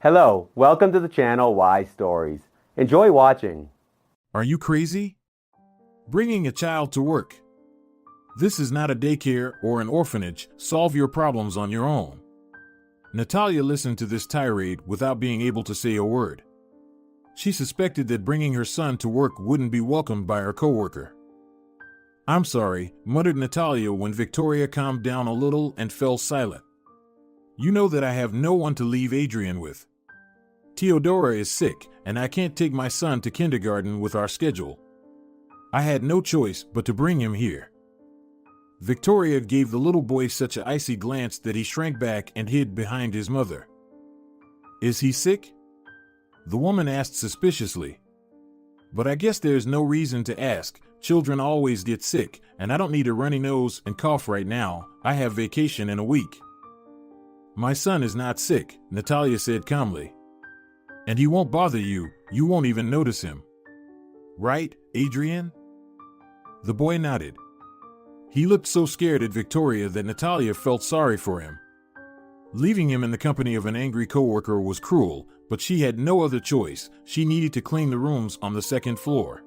Hello, welcome to the channel Why Stories. Enjoy watching. Are you crazy? Bringing a child to work. This is not a daycare or an orphanage. Solve your problems on your own. Natalia listened to this tirade without being able to say a word. She suspected that bringing her son to work wouldn't be welcomed by her coworker. "I'm sorry," muttered Natalia when Victoria calmed down a little and fell silent. "You know that I have no one to leave Adrian with. Teodora is sick, and I can't take my son to kindergarten with our schedule. I had no choice but to bring him here." Victoria gave the little boy such an icy glance that he shrank back and hid behind his mother. "Is he sick?" the woman asked suspiciously. "But I guess there's no reason to ask. Children always get sick, and I don't need a runny nose and cough right now. I have vacation in a week." "My son is not sick," Natalia said calmly. "And he won't bother you. You won't even notice him. Right, Adrian?" The boy nodded. He looked so scared at Victoria that Natalia felt sorry for him. Leaving him in the company of an angry coworker was cruel, but she had no other choice. She needed to clean the rooms on the second floor.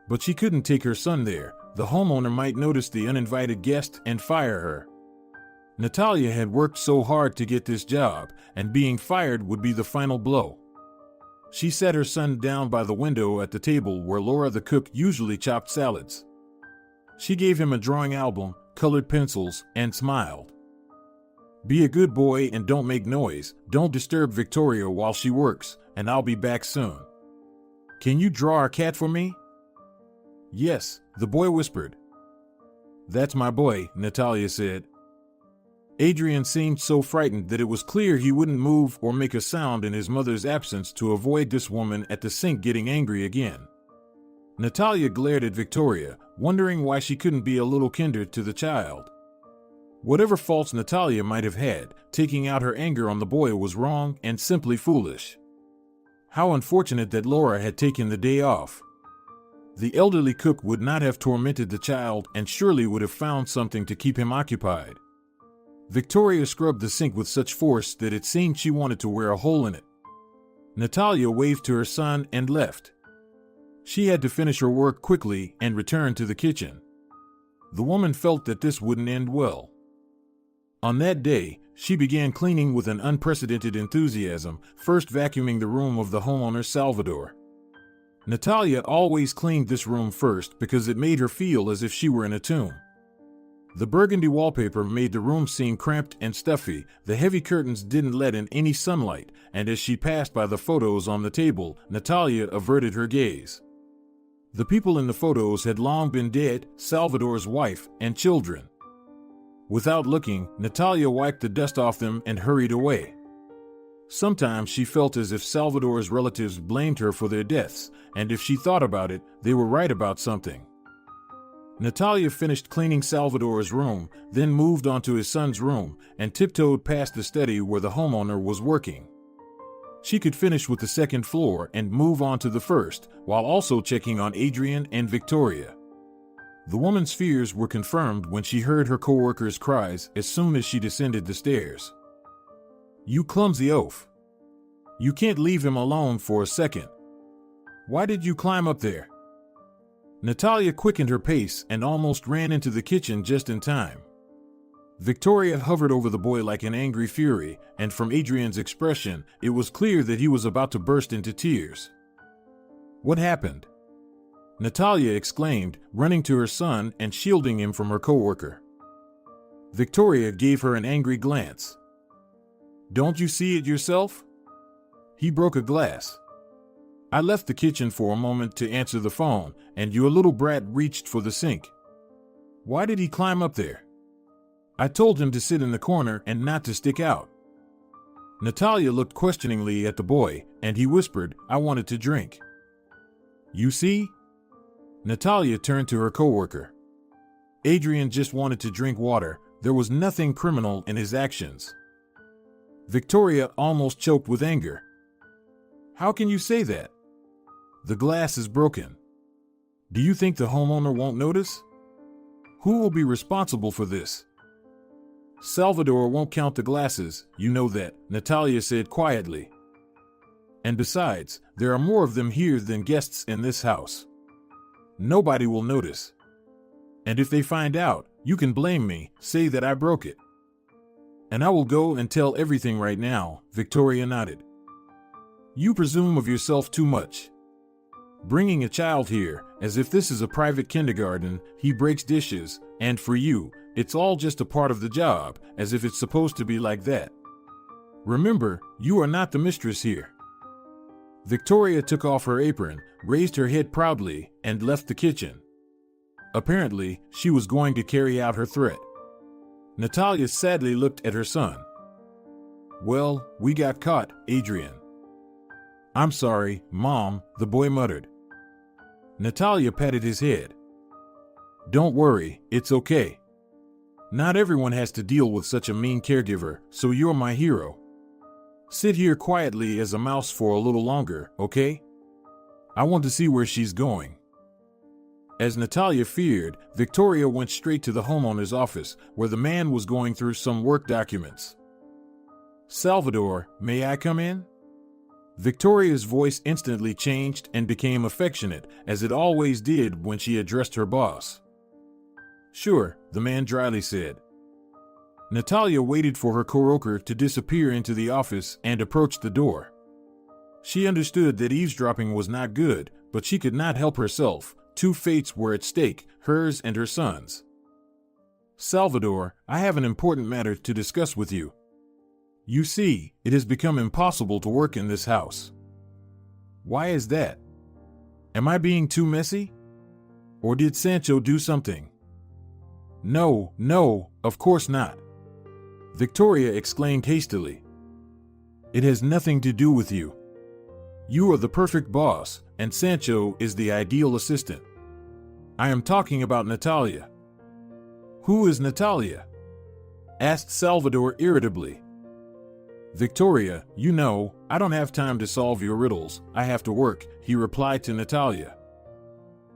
But she couldn't take her son there. The homeowner might notice the uninvited guest and fire her. Natalia had worked so hard to get this job, and being fired would be the final blow. She sat her son down by the window at the table where Laura the cook usually chopped salads. She gave him a drawing album, colored pencils, and smiled. "Be a good boy and don't make noise. Don't disturb Victoria while she works, and I'll be back soon. Can you draw our cat for me?" "Yes," the boy whispered. "That's my boy," Natalia said. Adrian seemed so frightened that it was clear he wouldn't move or make a sound in his mother's absence to avoid this woman at the sink getting angry again. Natalia glared at Victoria, wondering why she couldn't be a little kinder to the child. Whatever faults Natalia might have had, taking out her anger on the boy was wrong and simply foolish. How unfortunate that Laura had taken the day off. The elderly cook would not have tormented the child and surely would have found something to keep him occupied. Victoria scrubbed the sink with such force that it seemed she wanted to wear a hole in it. Natalia waved to her son and left. She had to finish her work quickly and return to the kitchen. The woman felt that this wouldn't end well. On that day, she began cleaning with an unprecedented enthusiasm, first vacuuming the room of the homeowner Salvador. Natalia always cleaned this room first because it made her feel as if she were in a tomb. The burgundy wallpaper made the room seem cramped and stuffy, the heavy curtains didn't let in any sunlight, and as she passed by the photos on the table, Natalia averted her gaze. The people in the photos had long been dead, Salvador's wife and children. Without looking, Natalia wiped the dust off them and hurried away. Sometimes she felt as if Salvador's relatives blamed her for their deaths, and if she thought about it, they were right about something. Natalia finished cleaning Salvador's room, then moved on to his son's room, and tiptoed past the study where the homeowner was working. She could finish with the second floor and move on to the first, while also checking on Adrian and Victoria. The woman's fears were confirmed when she heard her coworker's cries as soon as she descended the stairs. "You clumsy oaf. You can't leave him alone for a second. Why did you climb up there?" Natalia quickened her pace and almost ran into the kitchen just in time. Victoria hovered over the boy like an angry fury, and from Adrian's expression, it was clear that he was about to burst into tears. "What happened?" Natalia exclaimed, running to her son and shielding him from her coworker. Victoria gave her an angry glance. "Don't you see it yourself? He broke a glass. I left the kitchen for a moment to answer the phone, and your little brat reached for the sink. Why did he climb up there? I told him to sit in the corner and not to stick out." Natalia looked questioningly at the boy, and he whispered, "I wanted to drink." "You see?" Natalia turned to her coworker. "Adrian just wanted to drink water. There was nothing criminal in his actions." Victoria almost choked with anger. "How can you say that? The glass is broken. Do you think the homeowner won't notice? Who will be responsible for this?" "Salvador won't count the glasses, you know that," Natalia said quietly. And besides, there are more of them here than guests in this house. Nobody will notice. And if they find out, you can blame me, say that I broke it. And I will go and tell everything right now, Victoria nodded. You presume of yourself too much. Bringing a child here, as if this is a private kindergarten, he breaks dishes, and for you, it's all just a part of the job, as if it's supposed to be like that. Remember, you are not the mistress here. Victoria took off her apron, raised her head proudly, and left the kitchen. Apparently, she was going to carry out her threat. Natalia sadly looked at her son. Well, we got caught, Adrian. I'm sorry, Mom, the boy muttered. Natalia patted his head. Don't worry, it's okay. Not everyone has to deal with such a mean caregiver, so you're my hero. Sit here quietly as a mouse for a little longer, okay? I want to see where she's going. As Natalia feared, Victoria went straight to the homeowner's office, where the man was going through some work documents. Salvador, may I come in? Victoria's voice instantly changed and became affectionate, as it always did when she addressed her boss. Sure, the man dryly said. Natalia waited for her coworker to disappear into the office and approached the door. She understood that eavesdropping was not good, but she could not help herself. Two fates were at stake, hers and her son's. Salvador, I have an important matter to discuss with you. You see, it has become impossible to work in this house. Why is that? Am I being too messy? Or did Sancho do something? No, of course not. Victoria exclaimed hastily. It has nothing to do with you. You are the perfect boss, and Sancho is the ideal assistant. I am talking about Natalia. Who is Natalia? Asked Salvador irritably. Victoria, you know, I don't have time to solve your riddles, I have to work, he replied to Natalia.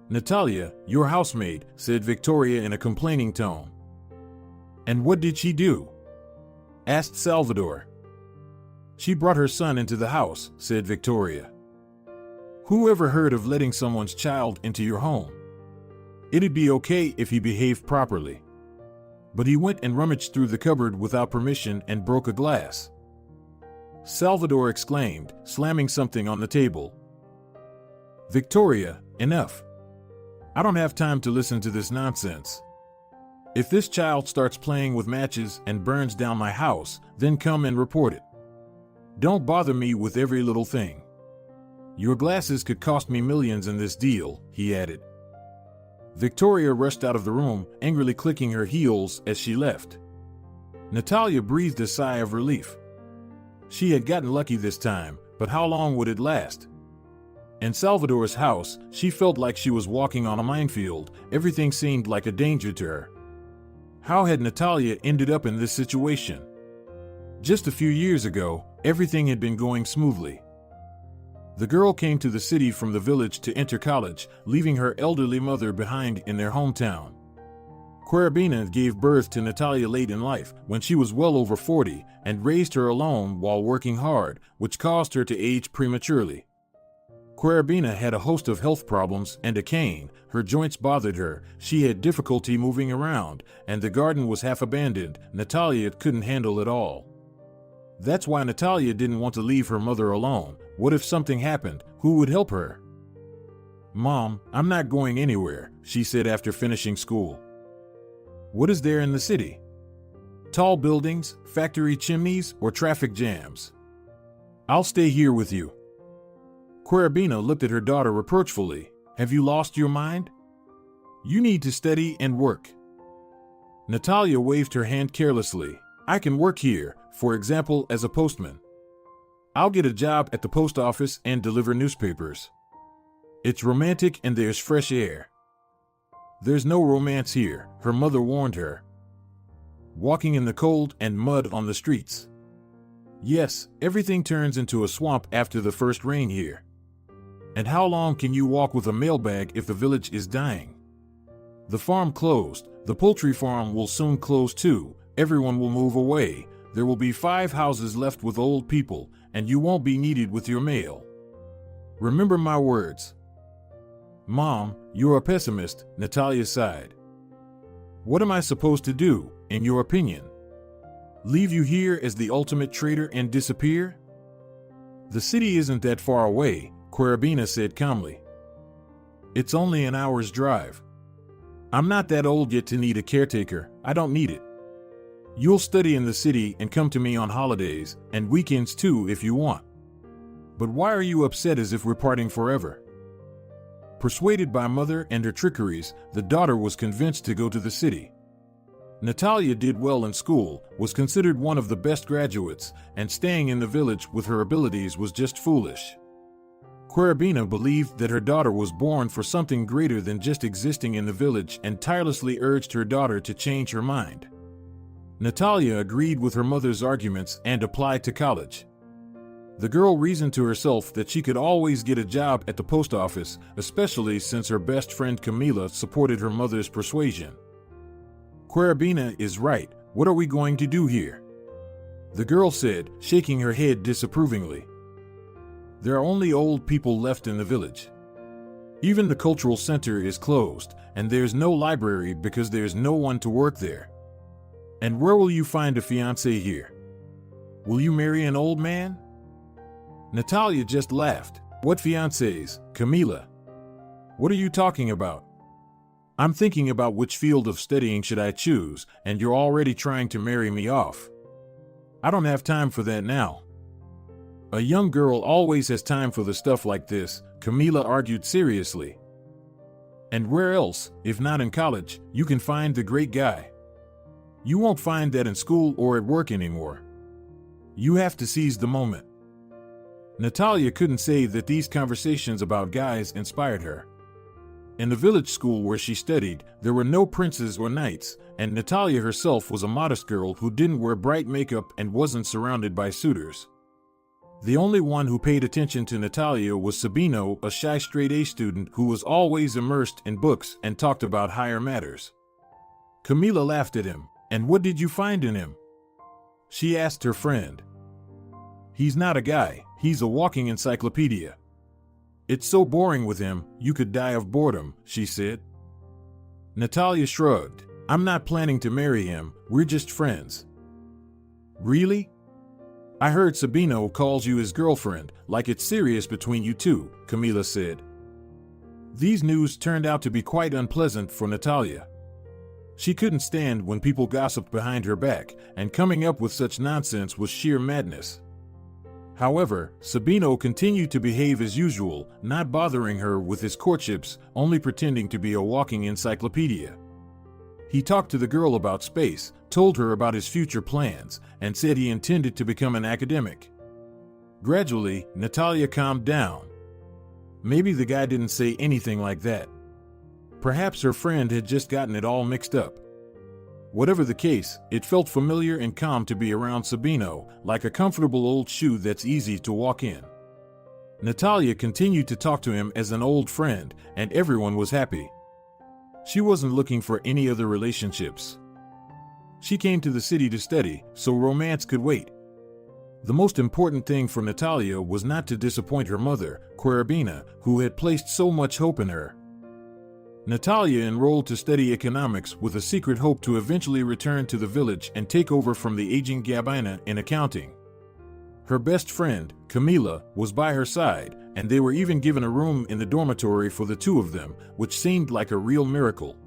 Natalia, your housemaid, said Victoria in a complaining tone. And what did she do? Asked Salvador. She brought her son into the house, said Victoria. Who ever heard of letting someone's child into your home? It'd be okay if he behaved properly. But he went and rummaged through the cupboard without permission and broke a glass. Salvador exclaimed, slamming something on the table. Victoria, enough. I don't have time to listen to this nonsense. If this child starts playing with matches and burns down my house, then come and report it. Don't bother me with every little thing. Your glasses could cost me millions in this deal, he added. Victoria rushed out of the room, angrily clicking her heels as she left. Natalia breathed a sigh of relief. She had gotten lucky this time, but how long would it last? In Salvador's house, she felt like she was walking on a minefield. Everything seemed like a danger to her. How had Natalia ended up in this situation? Just a few years ago, everything had been going smoothly. The girl came to the city from the village to enter college, leaving her elderly mother behind in their hometown. Querubina gave birth to Natalia late in life, when she was well over 40, and raised her alone while working hard, which caused her to age prematurely. Querubina had a host of health problems and a cane, her joints bothered her, she had difficulty moving around, and the garden was half abandoned. Natalia couldn't handle it all. That's why Natalia didn't want to leave her mother alone. What if something happened? Who would help her? Mom, I'm not going anywhere, she said after finishing school. What is there in the city? Tall buildings, factory chimneys, or traffic jams? I'll stay here with you. Querubina looked at her daughter reproachfully. Have you lost your mind? You need to study and work. Natalia waved her hand carelessly. I can work here, for example, as a postman. I'll get a job at the post office and deliver newspapers. It's romantic and there's fresh air. There's no romance here, her mother warned her. Walking in the cold and mud on the streets. Yes, everything turns into a swamp after the first rain here. And how long can you walk with a mailbag if the village is dying? The farm closed, the poultry farm will soon close too, everyone will move away, there will be 5 houses left with old people, and you won't be needed with your mail. Remember my words. Mom, you're a pessimist, Natalia sighed. What am I supposed to do, in your opinion? Leave you here as the ultimate traitor and disappear? The city isn't that far away, Querubina said calmly. It's only an hour's drive. I'm not that old yet to need a caretaker. I don't need it. You'll study in the city and come to me on holidays, and weekends too if you want. But why are you upset as if we're parting forever? Persuaded by mother and her trickeries, the daughter was convinced to go to the city. Natalia did well in school, was considered one of the best graduates, and staying in the village with her abilities was just foolish. Querubina believed that her daughter was born for something greater than just existing in the village and tirelessly urged her daughter to change her mind. Natalia agreed with her mother's arguments and applied to college. The girl reasoned to herself that she could always get a job at the post office, especially since her best friend Camila supported her mother's persuasion. Querubina is right. What are we going to do here? The girl said, shaking her head disapprovingly. There are only old people left in the village. Even the cultural center is closed, and there's no library because there's no one to work there. And where will you find a fiancé here? Will you marry an old man? Natalia just laughed. What fiancés, Camila? What are you talking about? I'm thinking about which field of studying should I choose, and you're already trying to marry me off. I don't have time for that now. A young girl always has time for the stuff like this, Camila argued seriously. And where else, if not in college, you can find the great guy? You won't find that in school or at work anymore. You have to seize the moment. Natalia couldn't say that these conversations about guys inspired her. In the village school where she studied, there were no princes or knights, and Natalia herself was a modest girl who didn't wear bright makeup and wasn't surrounded by suitors. The only one who paid attention to Natalia was Sabino, a shy straight-A student who was always immersed in books and talked about higher matters. Camila laughed at him. And what did you find in him? She asked her friend. He's not a guy, he's a walking encyclopedia. It's so boring with him, you could die of boredom, she said. Natalia shrugged. I'm not planning to marry him, we're just friends. Really? I heard Sabino calls you his girlfriend, like it's serious between you two, Camila said. These news turned out to be quite unpleasant for Natalia. She couldn't stand when people gossiped behind her back, and coming up with such nonsense was sheer madness. However, Sabino continued to behave as usual, not bothering her with his courtships, only pretending to be a walking encyclopedia. He talked to the girl about space, told her about his future plans, and said he intended to become an academic. Gradually, Natalia calmed down. Maybe the guy didn't say anything like that. Perhaps her friend had just gotten it all mixed up. Whatever the case, it felt familiar and calm to be around Sabino, like a comfortable old shoe that's easy to walk in. Natalia continued to talk to him as an old friend, and everyone was happy. She wasn't looking for any other relationships. She came to the city to study, so romance could wait. The most important thing for Natalia was not to disappoint her mother, Querubina, who had placed so much hope in her. Natalia enrolled to study economics with a secret hope to eventually return to the village and take over from the aging Gabina in accounting. Her best friend, Camila, was by her side, and they were even given a room in the dormitory for the two of them, which seemed like a real miracle.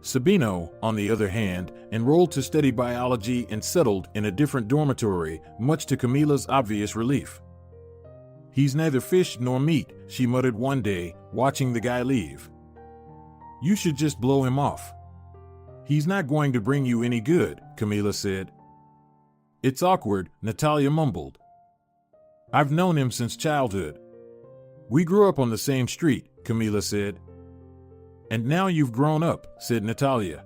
Sabino, on the other hand, enrolled to study biology and settled in a different dormitory, much to Camila's obvious relief. He's neither fish nor meat, she muttered one day, watching the guy leave. You should just blow him off. He's not going to bring you any good, Camila said. It's awkward, Natalia mumbled. I've known him since childhood. We grew up on the same street, Camila said. And now you've grown up, said Natalia.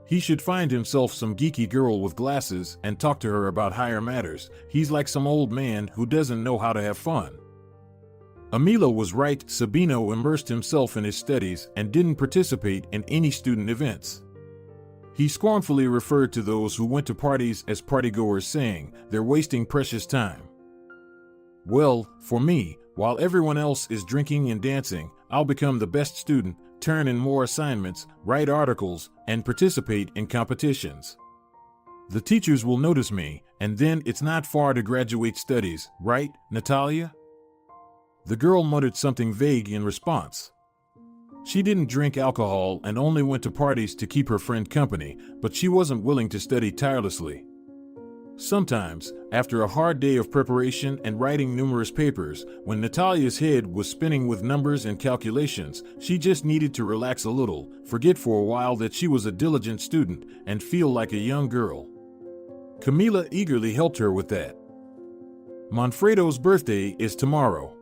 He should find himself some geeky girl with glasses and talk to her about higher matters. He's like some old man who doesn't know how to have fun. Amila was right. Sabino immersed himself in his studies and didn't participate in any student events. He scornfully referred to those who went to parties as partygoers, saying, they're wasting precious time. Well, for me, While everyone else is drinking and dancing, I'll become the best student, turn in more assignments, write articles, and participate in competitions. The teachers will notice me, and then it's not far to graduate studies, right, Natalia? The girl muttered something vague in response. She didn't drink alcohol and only went to parties to keep her friend company, but she wasn't willing to study tirelessly. Sometimes, after a hard day of preparation and writing numerous papers, when Natalia's head was spinning with numbers and calculations, she just needed to relax a little, forget for a while that she was a diligent student, and feel like a young girl. Camila eagerly helped her with that. Manfredo's birthday is tomorrow.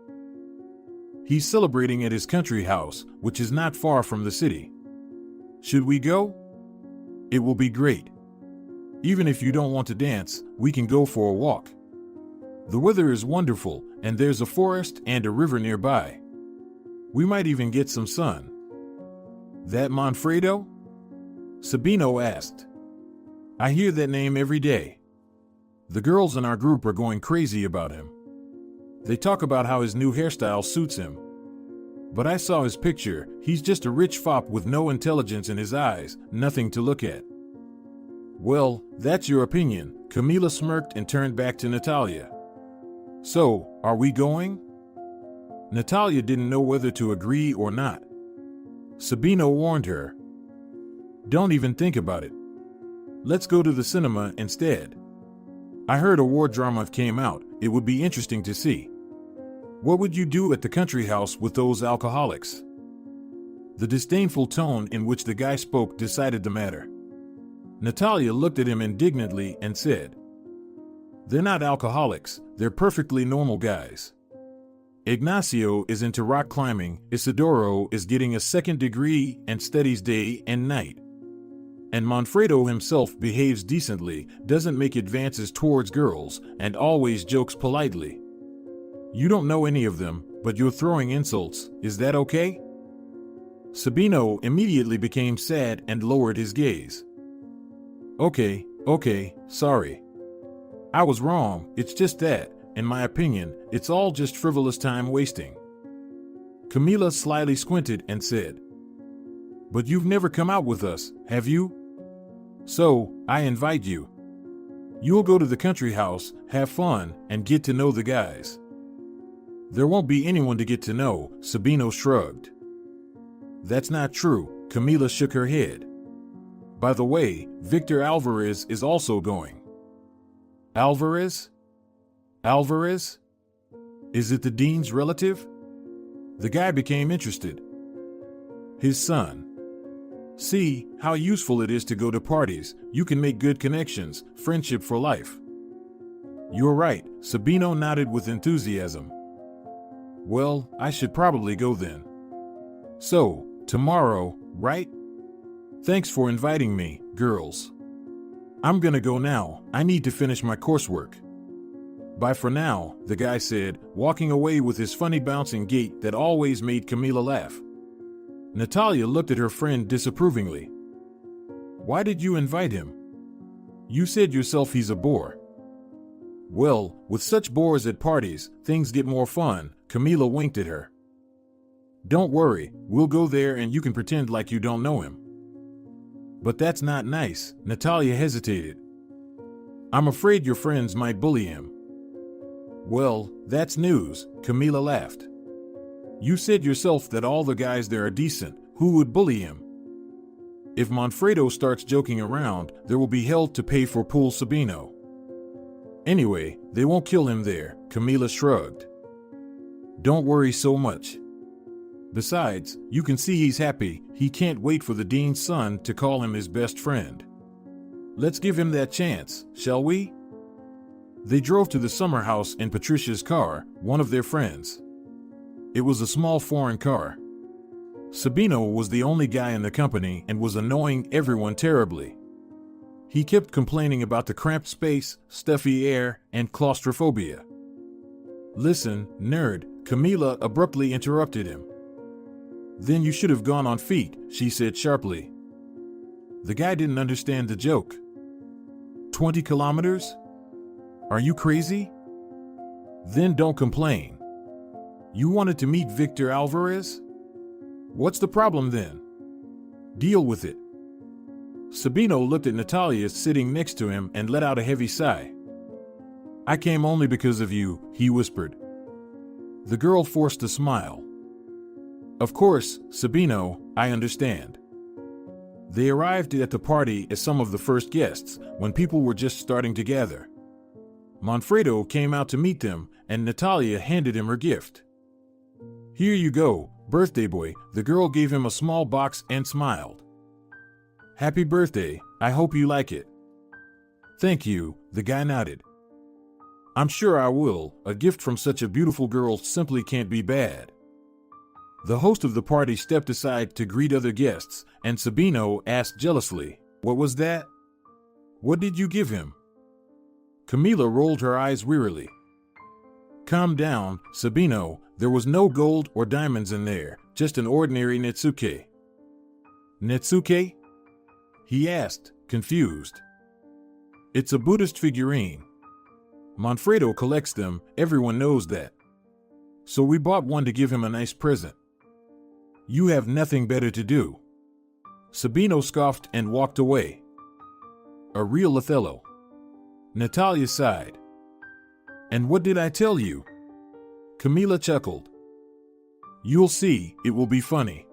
He's celebrating at his country house, which is not far from the city. Should we go? It will be great. Even if you don't want to dance, we can go for a walk. The weather is wonderful, and there's a forest and a river nearby. We might even get some sun. That Manfredo? Sabino asked. I hear that name every day. The girls in our group are going crazy about him. They talk about how his new hairstyle suits him. But I saw his picture. He's just a rich fop with no intelligence in his eyes, nothing to look at. Well, that's your opinion. Camila smirked and turned back to Natalia. So, are we going? Natalia didn't know whether to agree or not. Sabino warned her. Don't even think about it. Let's go to the cinema instead. I heard a war drama came out. It would be interesting to see. What would you do at the country house with those alcoholics? The disdainful tone in which the guy spoke decided the matter. Natalia looked at him indignantly and said, They're not alcoholics, they're perfectly normal guys. Ignacio is into rock climbing, Isidoro is getting a second degree and studies day and night. And Manfredo himself behaves decently, doesn't make advances towards girls, and always jokes politely. You don't know any of them, but you're throwing insults, is that okay? Sabino immediately became sad and lowered his gaze. Okay, sorry. I was wrong, it's just that, in my opinion, it's all just frivolous time wasting. Camila slyly squinted and said, But you've never come out with us, have you? So, I invite you. You'll go to the country house, have fun, and get to know the guys. There won't be anyone to get to know, Sabino shrugged. That's not true, Camila shook her head. By the way, Victor Alvarez is also going. Alvarez? Alvarez? Is it the dean's relative? The guy became interested. His son. See how useful it is to go to parties. You can make good connections, friendship for life. You're right, Sabino nodded with enthusiasm. Well, I should probably go then. So, tomorrow, right? Thanks for inviting me, girls. I'm gonna go now, I need to finish my coursework. Bye for now, the guy said, walking away with his funny bouncing gait that always made Camila laugh. Natalia looked at her friend disapprovingly. Why did you invite him? You said yourself he's a bore. Well, with such bores at parties, things get more fun, Camila winked at her. Don't worry, we'll go there and you can pretend like you don't know him. But that's not nice, Natalia hesitated. I'm afraid your friends might bully him. Well, that's news, Camila laughed. You said yourself that all the guys there are decent, who would bully him? If Manfredo starts joking around, there will be hell to pay for pool Sabino. Anyway, they won't kill him there, Camila shrugged. Don't worry so much. Besides, you can see he's happy, he can't wait for the dean's son to call him his best friend. Let's give him that chance, shall we? They drove to the summer house in Patricia's car, one of their friends. It was a small foreign car. Sabino was the only guy in the company and was annoying everyone terribly. He kept complaining about the cramped space, stuffy air, and claustrophobia. Listen, nerd, Camila abruptly interrupted him. Then you should have gone on feet, she said sharply. The guy didn't understand the joke. 20 kilometers? Are you crazy? Then don't complain. You wanted to meet Victor Alvarez? What's the problem then? Deal with it. Sabino looked at Natalia sitting next to him and let out a heavy sigh. I came only because of you, he whispered. The girl forced a smile. Of course, Sabino, I understand. They arrived at the party as some of the first guests, when people were just starting to gather. Manfredo came out to meet them, and Natalia handed him her gift. Here you go, birthday boy, the girl gave him a small box and smiled. Happy birthday, I hope you like it. Thank you, the guy nodded. I'm sure I will, a gift from such a beautiful girl simply can't be bad. The host of the party stepped aside to greet other guests, and Sabino asked jealously, What was that? What did you give him? Camila rolled her eyes wearily. Calm down, Sabino, there was no gold or diamonds in there, just an ordinary Netsuke. Netsuke? He asked, confused. It's a Buddhist figurine. Manfredo collects them, everyone knows that. So we bought one to give him a nice present. You have nothing better to do. Sabino scoffed and walked away. A real Othello. Natalia sighed. And what did I tell you? Camila chuckled. You'll see, it will be funny.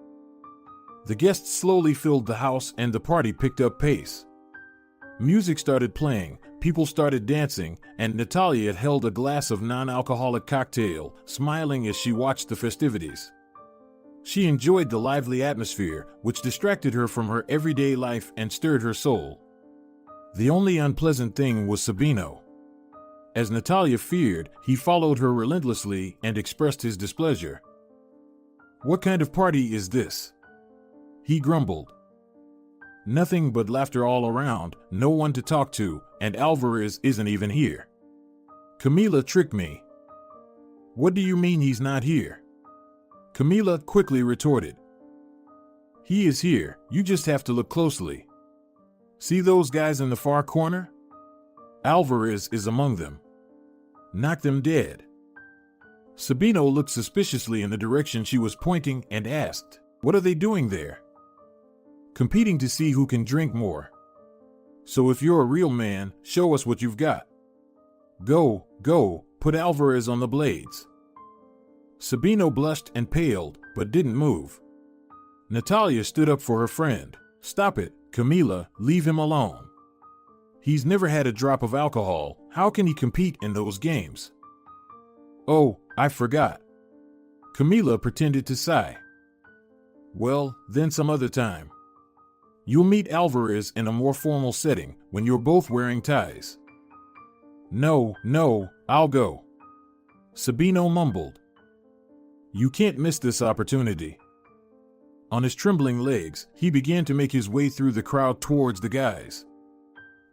The guests slowly filled the house and the party picked up pace. Music started playing, people started dancing, and Natalia held a glass of non-alcoholic cocktail, smiling as she watched the festivities. She enjoyed the lively atmosphere, which distracted her from her everyday life and stirred her soul. The only unpleasant thing was Sabino. As Natalia feared, he followed her relentlessly and expressed his displeasure. What kind of party is this? He grumbled. Nothing but laughter all around, no one to talk to, and Alvarez isn't even here. Camila tricked me. What do you mean he's not here? Camila quickly retorted. He is here, you just have to look closely. See those guys in the far corner? Alvarez is among them. Knock them dead. Sabino looked suspiciously in the direction she was pointing and asked, What are they doing there? Competing to see who can drink more. So if you're a real man, show us what you've got. Go, put Alvarez on the blades. Sabino blushed and paled, but didn't move. Natalia stood up for her friend. Stop it, Camila, leave him alone. He's never had a drop of alcohol, how can he compete in those games? Oh, I forgot. Camila pretended to sigh. Well, then some other time. You'll meet Alvarez in a more formal setting, when you're both wearing ties. No, I'll go. Sabino mumbled. You can't miss this opportunity. On his trembling legs, he began to make his way through the crowd towards the guys.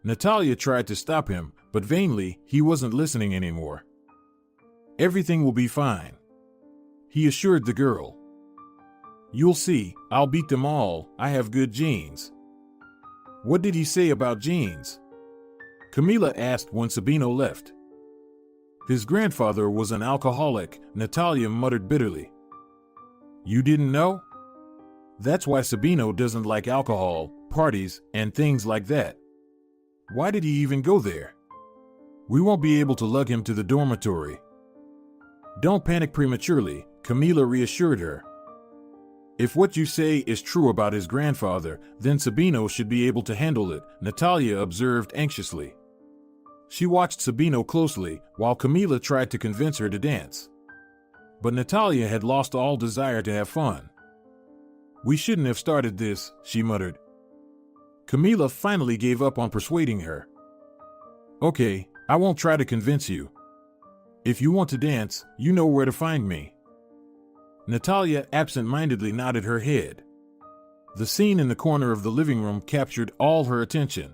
Natalia tried to stop him, but vainly, he wasn't listening anymore. Everything will be fine, he assured the girl. You'll see, I'll beat them all, I have good genes. What did he say about genes? Camila asked when Sabino left. His grandfather was an alcoholic, Natalia muttered bitterly. You didn't know? That's why Sabino doesn't like alcohol, parties, and things like that. Why did he even go there? We won't be able to lug him to the dormitory. Don't panic prematurely, Camila reassured her. If what you say is true about his grandfather, then Sabino should be able to handle it, Natalia observed anxiously. She watched Sabino closely, while Camila tried to convince her to dance. But Natalia had lost all desire to have fun. We shouldn't have started this, she muttered. Camila finally gave up on persuading her. Okay, I won't try to convince you. If you want to dance, you know where to find me. Natalia absent-mindedly nodded her head. The scene in the corner of the living room captured all her attention.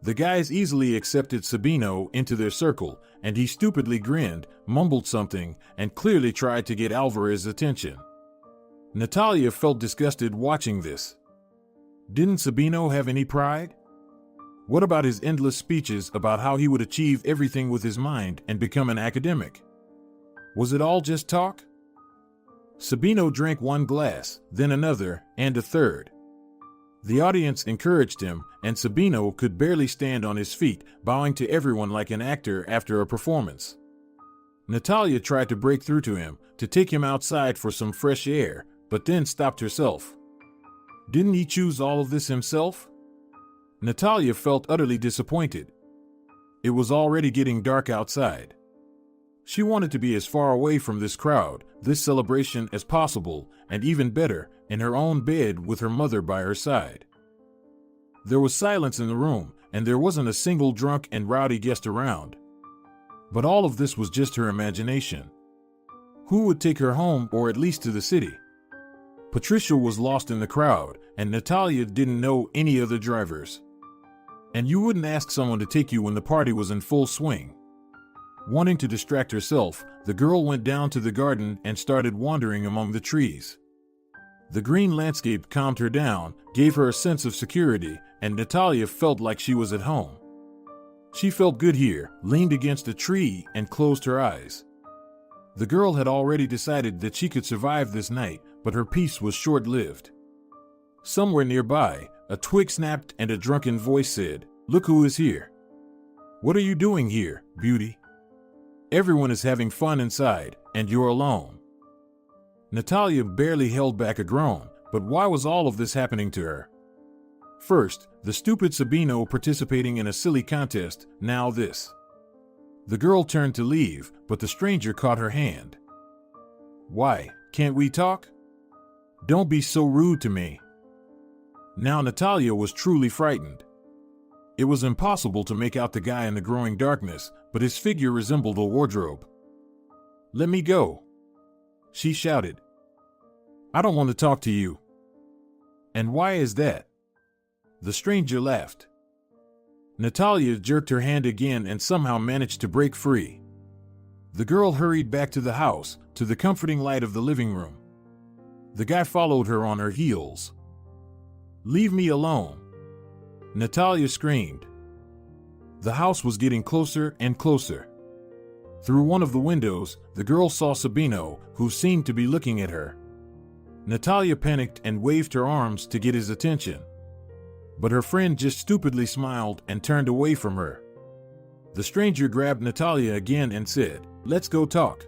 The guys easily accepted Sabino into their circle, and he stupidly grinned, mumbled something, and clearly tried to get Alvarez's attention. Natalia felt disgusted watching this. Didn't Sabino have any pride? What about his endless speeches about how he would achieve everything with his mind and become an academic? Was it all just talk? Sabino drank one glass, then another, and a third. The audience encouraged him, and Sabino could barely stand on his feet, bowing to everyone like an actor after a performance. Natalia tried to break through to him, to take him outside for some fresh air, but then stopped herself. Didn't he choose all of this himself? Natalia felt utterly disappointed. It was already getting dark outside. She wanted to be as far away from this crowd, this celebration as possible, and even better, in her own bed with her mother by her side. There was silence in the room, and there wasn't a single drunk and rowdy guest around. But all of this was just her imagination. Who would take her home, or at least to the city? Patricia was lost in the crowd, and Natalia didn't know any other drivers. And you wouldn't ask someone to take you when the party was in full swing. Wanting to distract herself, the girl went down to the garden and started wandering among the trees. The green landscape calmed her down, gave her a sense of security, and Natalia felt like she was at home. She felt good here, leaned against a tree, and closed her eyes. The girl had already decided that she could survive this night, but her peace was short-lived. Somewhere nearby, a twig snapped and a drunken voice said, "Look who is here." "What are you doing here, beauty? Everyone is having fun inside, and you're alone." Natalia barely held back a groan, but why was all of this happening to her? First, the stupid Sabino participating in a silly contest, now this. The girl turned to leave, but the stranger caught her hand. "Why, can't we talk? Don't be so rude to me." Now Natalia was truly frightened. It was impossible to make out the guy in the growing darkness, but his figure resembled a wardrobe. "Let me go," she shouted. "I don't want to talk to you." "And why is that?" The stranger laughed. Natalia jerked her hand again and somehow managed to break free. The girl hurried back to the house, to the comforting light of the living room. The guy followed her on her heels. "Leave me alone," Natalia screamed. The house was getting closer and closer. Through one of the windows, the girl saw Sabino, who seemed to be looking at her. Natalia panicked and waved her arms to get his attention. But her friend just stupidly smiled and turned away from her. The stranger grabbed Natalia again and said, "Let's go talk."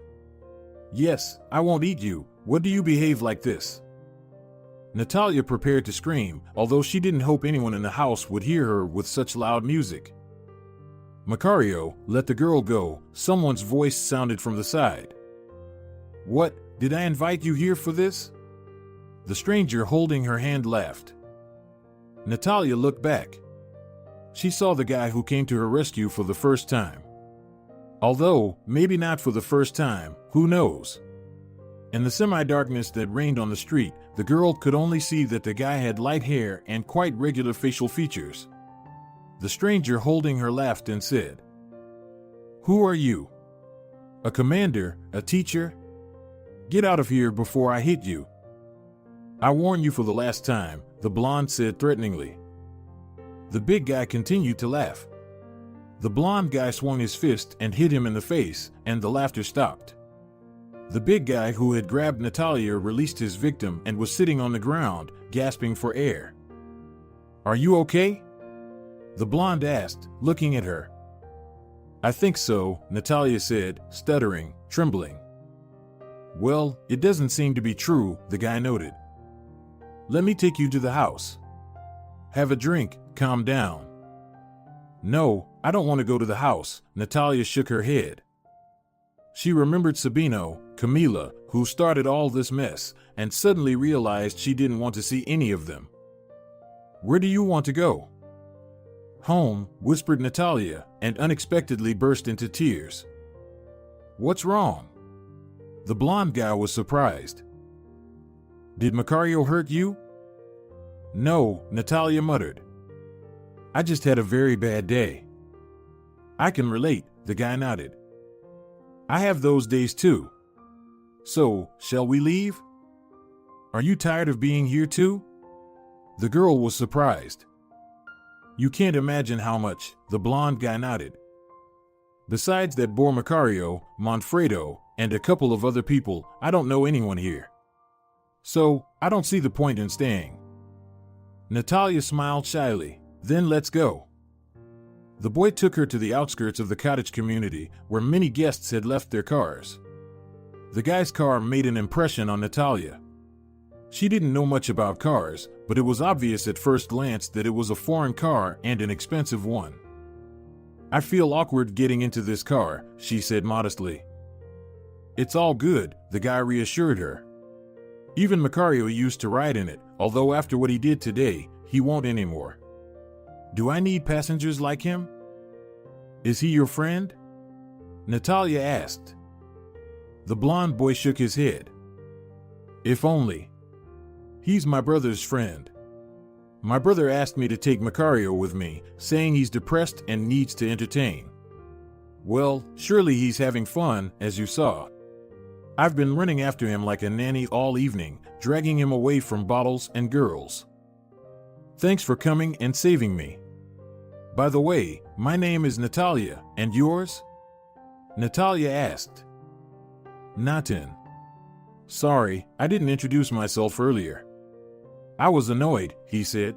"Yes, I won't eat you. What do you behave like this?" Natalia prepared to scream, although she didn't hope anyone in the house would hear her with such loud music. "Macario, let the girl go," someone's voice sounded from the side. "What, did I invite you here for this?" The stranger holding her hand laughed. Natalia looked back. She saw the guy who came to her rescue for the first time. Although, maybe not for the first time, who knows? In the semi-darkness that reigned on the street, the girl could only see that the guy had light hair and quite regular facial features. The stranger holding her laughed and said, "Who are you? A commander, a teacher? Get out of here before I hit you." "I warn you for the last time," the blonde said threateningly. The big guy continued to laugh. The blonde guy swung his fist and hit him in the face, and the laughter stopped. The big guy who had grabbed Natalia released his victim and was sitting on the ground, gasping for air. "Are you okay?" the blonde asked, looking at her. "I think so," Natalia said, stuttering, trembling. "Well, it doesn't seem to be true," the guy noted. "Let me take you to the house. Have a drink, calm down." "No, I don't want to go to the house," Natalia shook her head. She remembered Sabino, Camila, who started all this mess, and suddenly realized she didn't want to see any of them. "Where do you want to go?" "Home," whispered Natalia, and unexpectedly burst into tears. "What's wrong?" The blonde guy was surprised. "Did Macario hurt you?" "No," Natalia muttered. "I just had a very bad day." "I can relate," the guy nodded. "I have those days too. So, shall we leave? Are you tired of being here too?" The girl was surprised. "You can't imagine how much," the blonde guy nodded. "Besides that boy Macario, Manfredo, and a couple of other people, I don't know anyone here." So, I don't see the point in staying. Natalia smiled shyly. Then let's go. The boy took her to the outskirts of the cottage community, where many guests had left their cars. The guy's car made an impression on Natalia. She didn't know much about cars, but it was obvious at first glance that it was a foreign car and an expensive one. I feel awkward getting into this car, she said modestly. It's all good, the guy reassured her. Even Macario used to ride in it, although after what he did today, he won't anymore. Do I need passengers like him? Is he your friend? Natalia asked. The blond boy shook his head. If only. He's my brother's friend. My brother asked me to take Macario with me, saying he's depressed and needs to entertain. Well, surely he's having fun, as you saw. I've been running after him like a nanny all evening, dragging him away from bottles and girls. Thanks for coming and saving me. By the way, my name is Natalia, and yours? Natalia asked. Natan. Sorry, I didn't introduce myself earlier. I was annoyed, he said.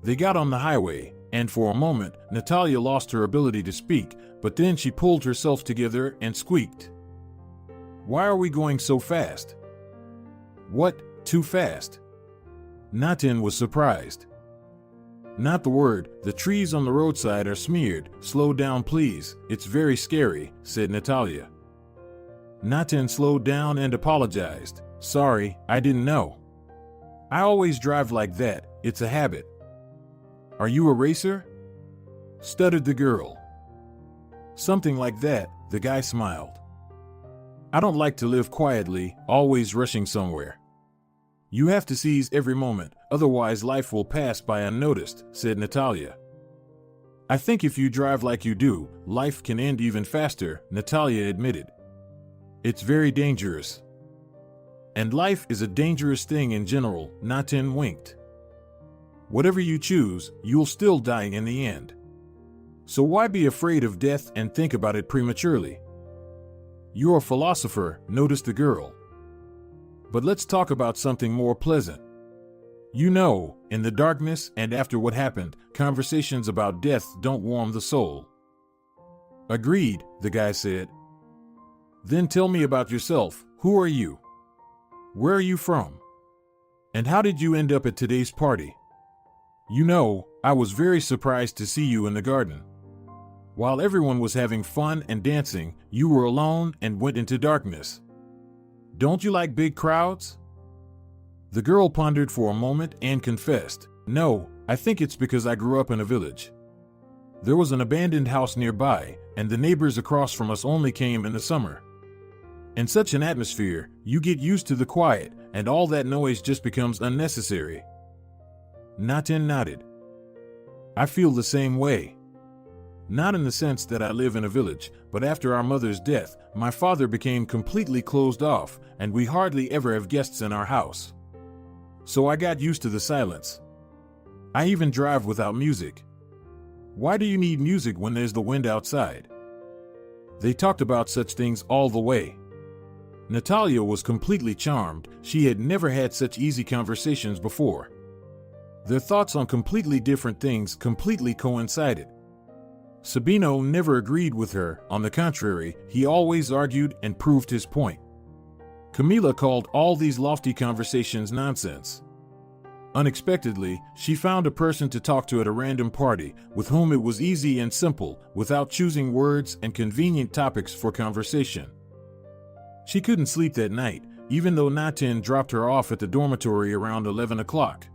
They got on the highway, and for a moment, Natalia lost her ability to speak, but then she pulled herself together and squeaked. Why are we going so fast? What, too fast? Natan was surprised. Not the word, the trees on the roadside are smeared. Slow down please, it's very scary, said Natalia. Natan slowed down and apologized. Sorry, I didn't know. I always drive like that, it's a habit. Are you a racer? Stuttered the girl. Something like that, the guy smiled. I don't like to live quietly, always rushing somewhere. You have to seize every moment, otherwise life will pass by unnoticed, said Natalia. I think if you drive like you do, life can end even faster, Natalia admitted. It's very dangerous. And life is a dangerous thing in general, Natan winked. Whatever you choose, you'll still die in the end. So why be afraid of death and think about it prematurely? You're a philosopher, noticed the girl. But let's talk about something more pleasant. You know, in the darkness and after what happened, conversations about death don't warm the soul. Agreed, the guy said. Then tell me about yourself. Who are you? Where are you from? And how did you end up at today's party? You know, I was very surprised to see you in the garden. While everyone was having fun and dancing, you were alone and went into darkness. Don't you like big crowds? The girl pondered for a moment and confessed, No, I think it's because I grew up in a village. There was an abandoned house nearby, and the neighbors across from us only came in the summer. In such an atmosphere, you get used to the quiet, and all that noise just becomes unnecessary. Natan nodded. I feel the same way. Not in the sense that I live in a village, but after our mother's death, my father became completely closed off, and we hardly ever have guests in our house. So I got used to the silence. I even drive without music. Why do you need music when there's the wind outside? They talked about such things all the way. Natalia was completely charmed. She had never had such easy conversations before. Their thoughts on completely different things completely coincided. Sabino never agreed with her. On the contrary, he always argued and proved his point. Camila called all these lofty conversations nonsense. Unexpectedly, she found a person to talk to at a random party, with whom it was easy and simple, without choosing words and convenient topics for conversation. She couldn't sleep that night, even though Natan dropped her off at the dormitory around 11 o'clock.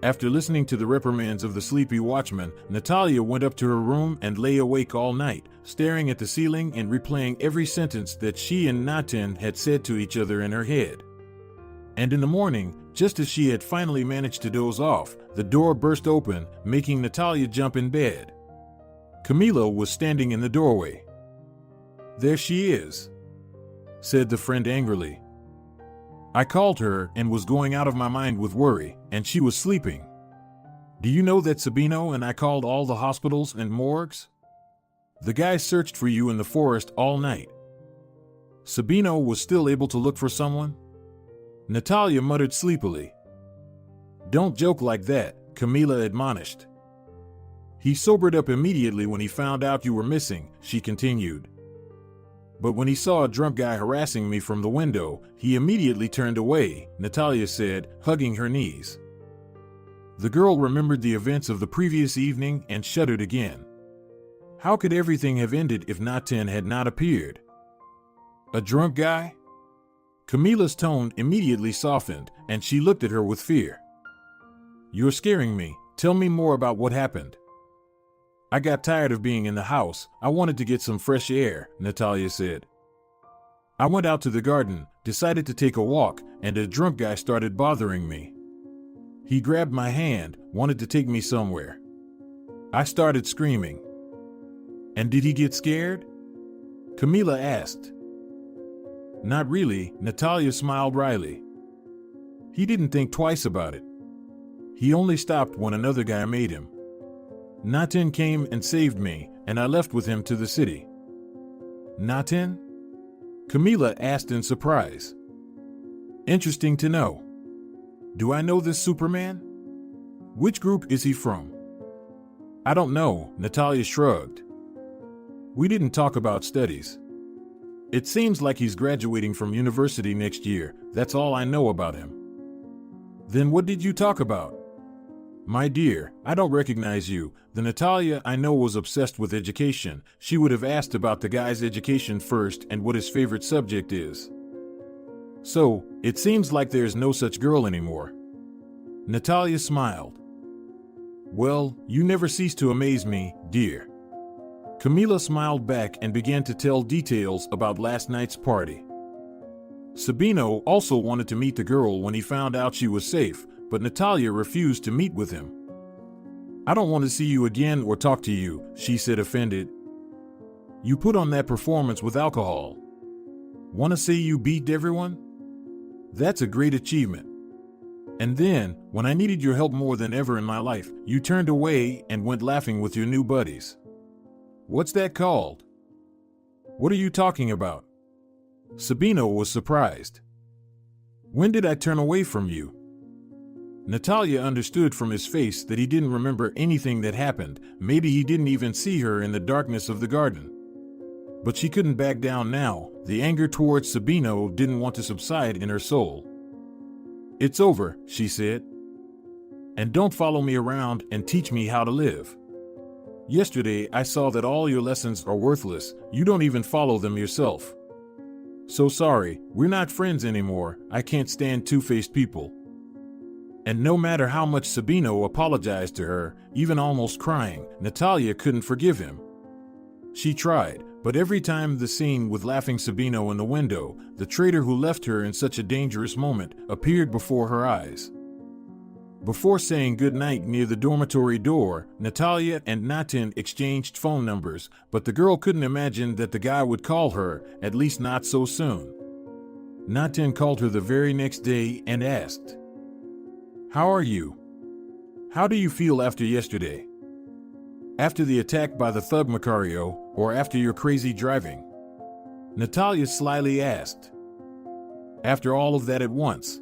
After listening to the reprimands of the sleepy watchman, Natalia went up to her room and lay awake all night, staring at the ceiling and replaying every sentence that she and Natan had said to each other in her head. And in the morning, just as she had finally managed to doze off, the door burst open, making Natalia jump in bed. Camila was standing in the doorway. There she is, said the friend angrily. I called her and was going out of my mind with worry, and she was sleeping. Do you know that Sabino and I called all the hospitals and morgues? The guys searched for you in the forest all night. Sabino was still able to look for someone? Natalia muttered sleepily. Don't joke like that, Camila admonished. He sobered up immediately when he found out you were missing, she continued. But when he saw a drunk guy harassing me from the window, he immediately turned away, Natalia said, hugging her knees. The girl remembered the events of the previous evening and shuddered again. How could everything have ended if Natan had not appeared? A drunk guy? Camila's tone immediately softened, and she looked at her with fear. You're scaring me. Tell me more about what happened. I got tired of being in the house. I wanted to get some fresh air, Natalia said. I went out to the garden, decided to take a walk, and a drunk guy started bothering me. He grabbed my hand, wanted to take me somewhere. I started screaming. And did he get scared? Camila asked. Not really, Natalia smiled wryly. He didn't think twice about it. He only stopped when another guy made him. Natan came and saved me, and I left with him to the city. Natan? Camila asked in surprise. Interesting to know. Do I know this Superman? Which group is he from? I don't know, Natalia shrugged. We didn't talk about studies. It seems like he's graduating from university next year. That's all I know about him. Then what did you talk about? My dear, I don't recognize you. The Natalia I know was obsessed with education. She would have asked about the guy's education first and what his favorite subject is. So, it seems like there's no such girl anymore. Natalia smiled. Well, you never cease to amaze me, dear. Camila smiled back and began to tell details about last night's party. Sabino also wanted to meet the girl when he found out she was safe, but Natalia refused to meet with him. I don't want to see you again or talk to you, she said, offended. You put on that performance with alcohol. Want to say you beat everyone? That's a great achievement. And then, when I needed your help more than ever in my life, you turned away and went laughing with your new buddies. What's that called? What are you talking about? Sabino was surprised. When did I turn away from you? Natalia understood from his face that he didn't remember anything that happened. Maybe he didn't even see her in the darkness of the garden. But she couldn't back down now. The anger towards Sabino didn't want to subside in her soul. It's over, she said. And don't follow me around and teach me how to live. Yesterday I saw that all your lessons are worthless. You don't even follow them yourself. So sorry, we're not friends anymore. I can't stand two-faced people. And no matter how much Sabino apologized to her, even almost crying, Natalia couldn't forgive him. She tried, but every time the scene with laughing Sabino in the window, the traitor who left her in such a dangerous moment, appeared before her eyes. Before saying goodnight near the dormitory door, Natalia and Natan exchanged phone numbers, but the girl couldn't imagine that the guy would call her, at least not so soon. Natan called her the very next day and asked, How are you? How do you feel after yesterday? After the attack by the thug Macario, or after your crazy driving? Natalia slyly asked. After all of that at once.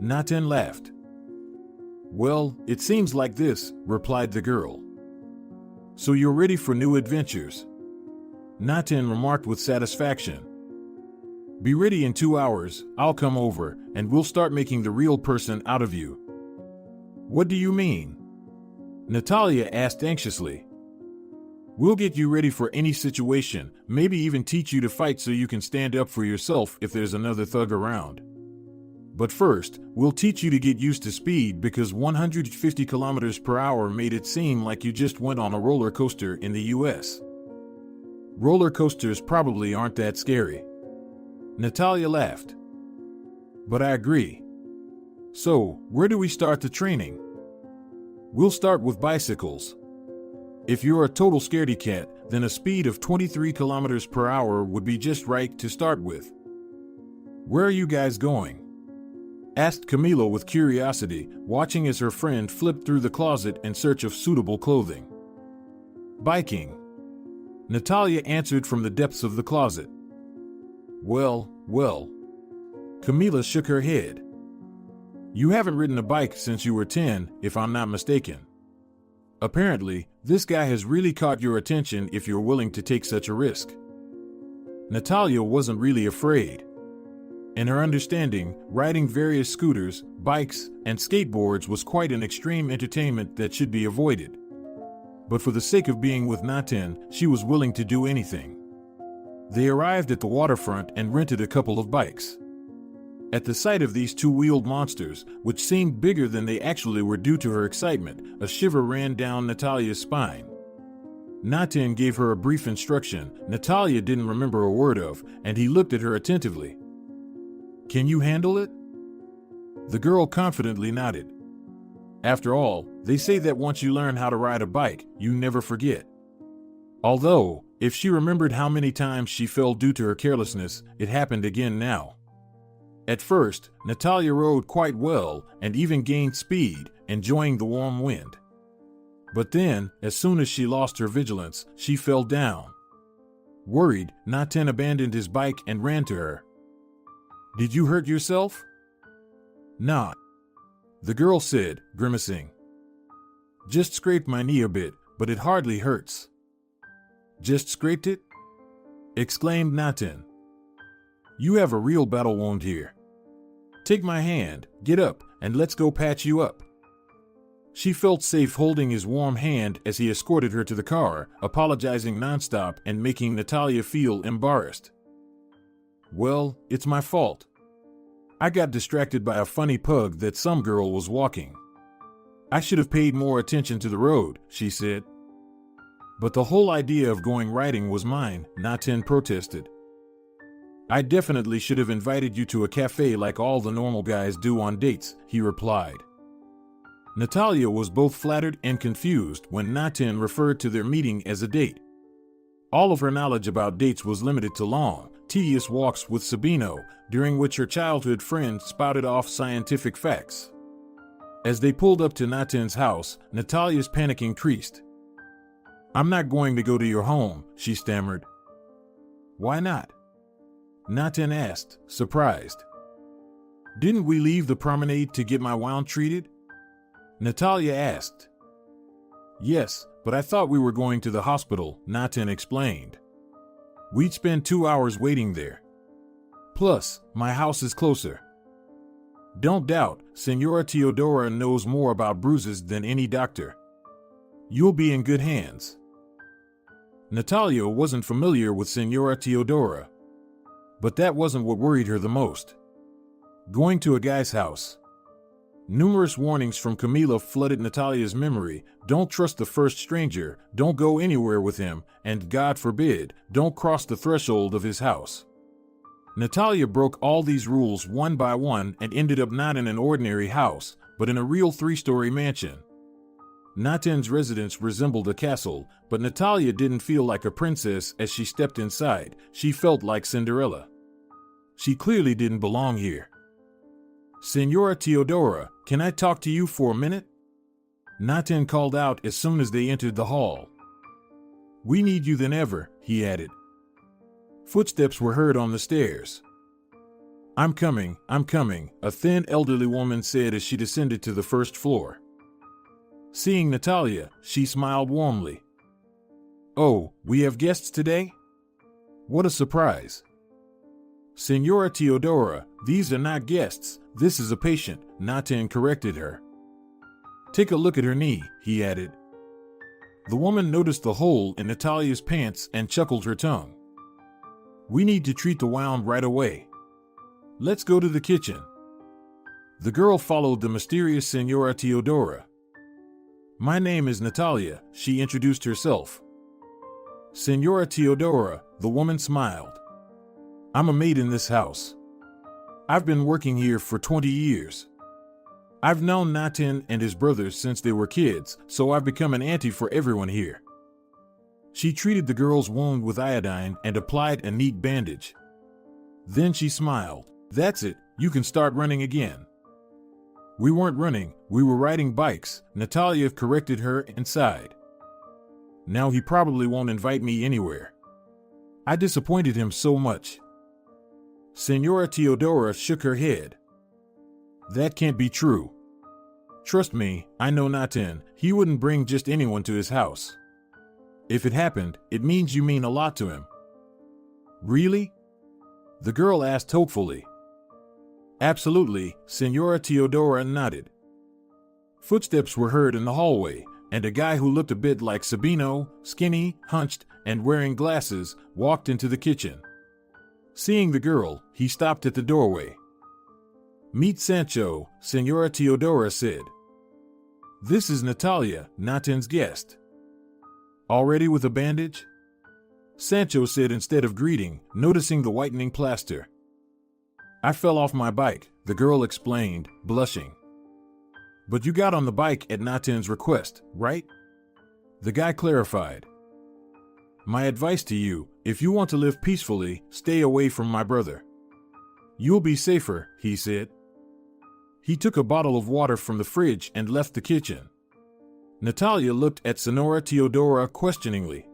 Natan laughed. Well, it seems like this, replied the girl. So you're ready for new adventures? Natan remarked with satisfaction. Be ready in 2 hours, I'll come over, and we'll start making the real person out of you. What do you mean? Natalia asked anxiously. We'll get you ready for any situation, maybe even teach you to fight so you can stand up for yourself if there's another thug around. But first, we'll teach you to get used to speed because 150 kilometers per hour made it seem like you just went on a roller coaster in the US. Roller coasters probably aren't that scary. Natalia laughed. But I agree. So, where do we start the training? We'll start with bicycles. If you're a total scaredy cat, then a speed of 23 kilometers per hour would be just right to start with. Where are you guys going? Asked Camila with curiosity, watching as her friend flipped through the closet in search of suitable clothing. Biking. Natalia answered from the depths of the closet. Well. Camila shook her head. You haven't ridden a bike since you were 10, if I'm not mistaken. Apparently, this guy has really caught your attention if you're willing to take such a risk. Natalia wasn't really afraid. In her understanding, riding various scooters, bikes, and skateboards was quite an extreme entertainment that should be avoided. But for the sake of being with Natan, she was willing to do anything. They arrived at the waterfront and rented a couple of bikes. At the sight of these two-wheeled monsters, which seemed bigger than they actually were due to her excitement, a shiver ran down Natalia's spine. Natan gave her a brief instruction Natalia didn't remember a word of, and he looked at her attentively. Can you handle it? The girl confidently nodded. After all, they say that once you learn how to ride a bike, you never forget. Although, if she remembered how many times she fell due to her carelessness, it happened again now. At first, Natalia rode quite well and even gained speed, enjoying the warm wind. But then, as soon as she lost her vigilance, she fell down. Worried, Natan abandoned his bike and ran to her. Did you hurt yourself? Nah, the girl said, grimacing. Just scraped my knee a bit, but it hardly hurts. Just scraped it? Exclaimed Natan. You have a real battle wound here. Take my hand, get up, and let's go patch you up. She felt safe holding his warm hand as he escorted her to the car, apologizing nonstop and making Natalia feel embarrassed. Well, it's my fault. I got distracted by a funny pug that some girl was walking. I should have paid more attention to the road, she said. But the whole idea of going riding was mine, Natan protested. I definitely should have invited you to a cafe like all the normal guys do on dates, he replied. Natalia was both flattered and confused when Natan referred to their meeting as a date. All of her knowledge about dates was limited to long, tedious walks with Sabino, during which her childhood friend spouted off scientific facts. As they pulled up to Natan's house, Natalia's panic increased. I'm not going to go to your home, she stammered. Why not? Natan asked, surprised. Didn't we leave the promenade to get my wound treated? Natalia asked. Yes, but I thought we were going to the hospital, Natan explained. We'd spend 2 hours waiting there. Plus, my house is closer. Don't doubt, Senora Teodora knows more about bruises than any doctor. You'll be in good hands. Natalia wasn't familiar with Senora Teodora. But that wasn't what worried her the most. Going to a guy's house. Numerous warnings from Camila flooded Natalia's memory. Don't trust the first stranger, don't go anywhere with him, and God forbid, don't cross the threshold of his house. Natalia broke all these rules one by one and ended up not in an ordinary house, but in a real 3-story mansion. Natan's residence resembled a castle, but Natalia didn't feel like a princess as she stepped inside. She felt like Cinderella. She clearly didn't belong here. Senora Teodora, can I talk to you for a minute? Natan called out as soon as they entered the hall. We need you than ever, he added. Footsteps were heard on the stairs. I'm coming, a thin elderly woman said as she descended to the first floor. Seeing Natalia, she smiled warmly. Oh, we have guests today? What a surprise. Senora Teodora, these are not guests, this is a patient, Natan corrected her. Take a look at her knee, he added. The woman noticed the hole in Natalia's pants and chuckled her tongue. We need to treat the wound right away. Let's go to the kitchen. The girl followed the mysterious Senora Teodora. My name is Natalia, she introduced herself. Senora Teodora, the woman smiled. I'm a maid in this house. I've been working here for 20 years. I've known Natan and his brothers since they were kids, so I've become an auntie for everyone here. She treated the girl's wound with iodine and applied a neat bandage. Then she smiled. That's it, you can start running again. We weren't running, we were riding bikes, Natalia corrected her and sighed. Now he probably won't invite me anywhere. I disappointed him so much. Senora Teodora shook her head. That can't be true. Trust me, I know Natan. He wouldn't bring just anyone to his house. If it happened, it means you mean a lot to him. Really? The girl asked hopefully. Absolutely, Senora Teodora nodded. Footsteps were heard in the hallway, and a guy who looked a bit like Sabino, skinny, hunched, and wearing glasses, walked into the kitchen. Seeing the girl, he stopped at the doorway. Meet Sancho, Senora Teodora said. This is Natalia, Natan's guest. Already with a bandage? Sancho said instead of greeting, noticing the whitening plaster. I fell off my bike, the girl explained, blushing. But you got on the bike at Natan's request, right? The guy clarified. My advice to you, if you want to live peacefully, stay away from my brother. You'll be safer, he said. He took a bottle of water from the fridge and left the kitchen. Natalia looked at Senora Teodora questioningly.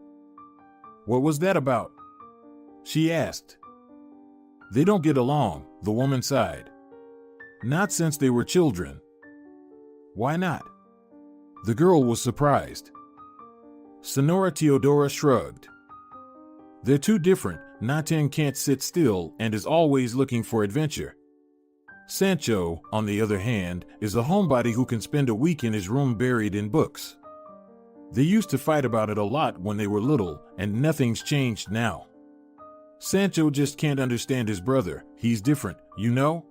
What was that about? She asked. They don't get along, the woman sighed. Not since they were children. Why not? The girl was surprised. Senora Teodora shrugged. They're too different. Natan can't sit still and is always looking for adventure. Sancho, on the other hand, is a homebody who can spend a week in his room buried in books. They used to fight about it a lot when they were little, and nothing's changed now. Sancho just can't understand his brother. He's different, you know?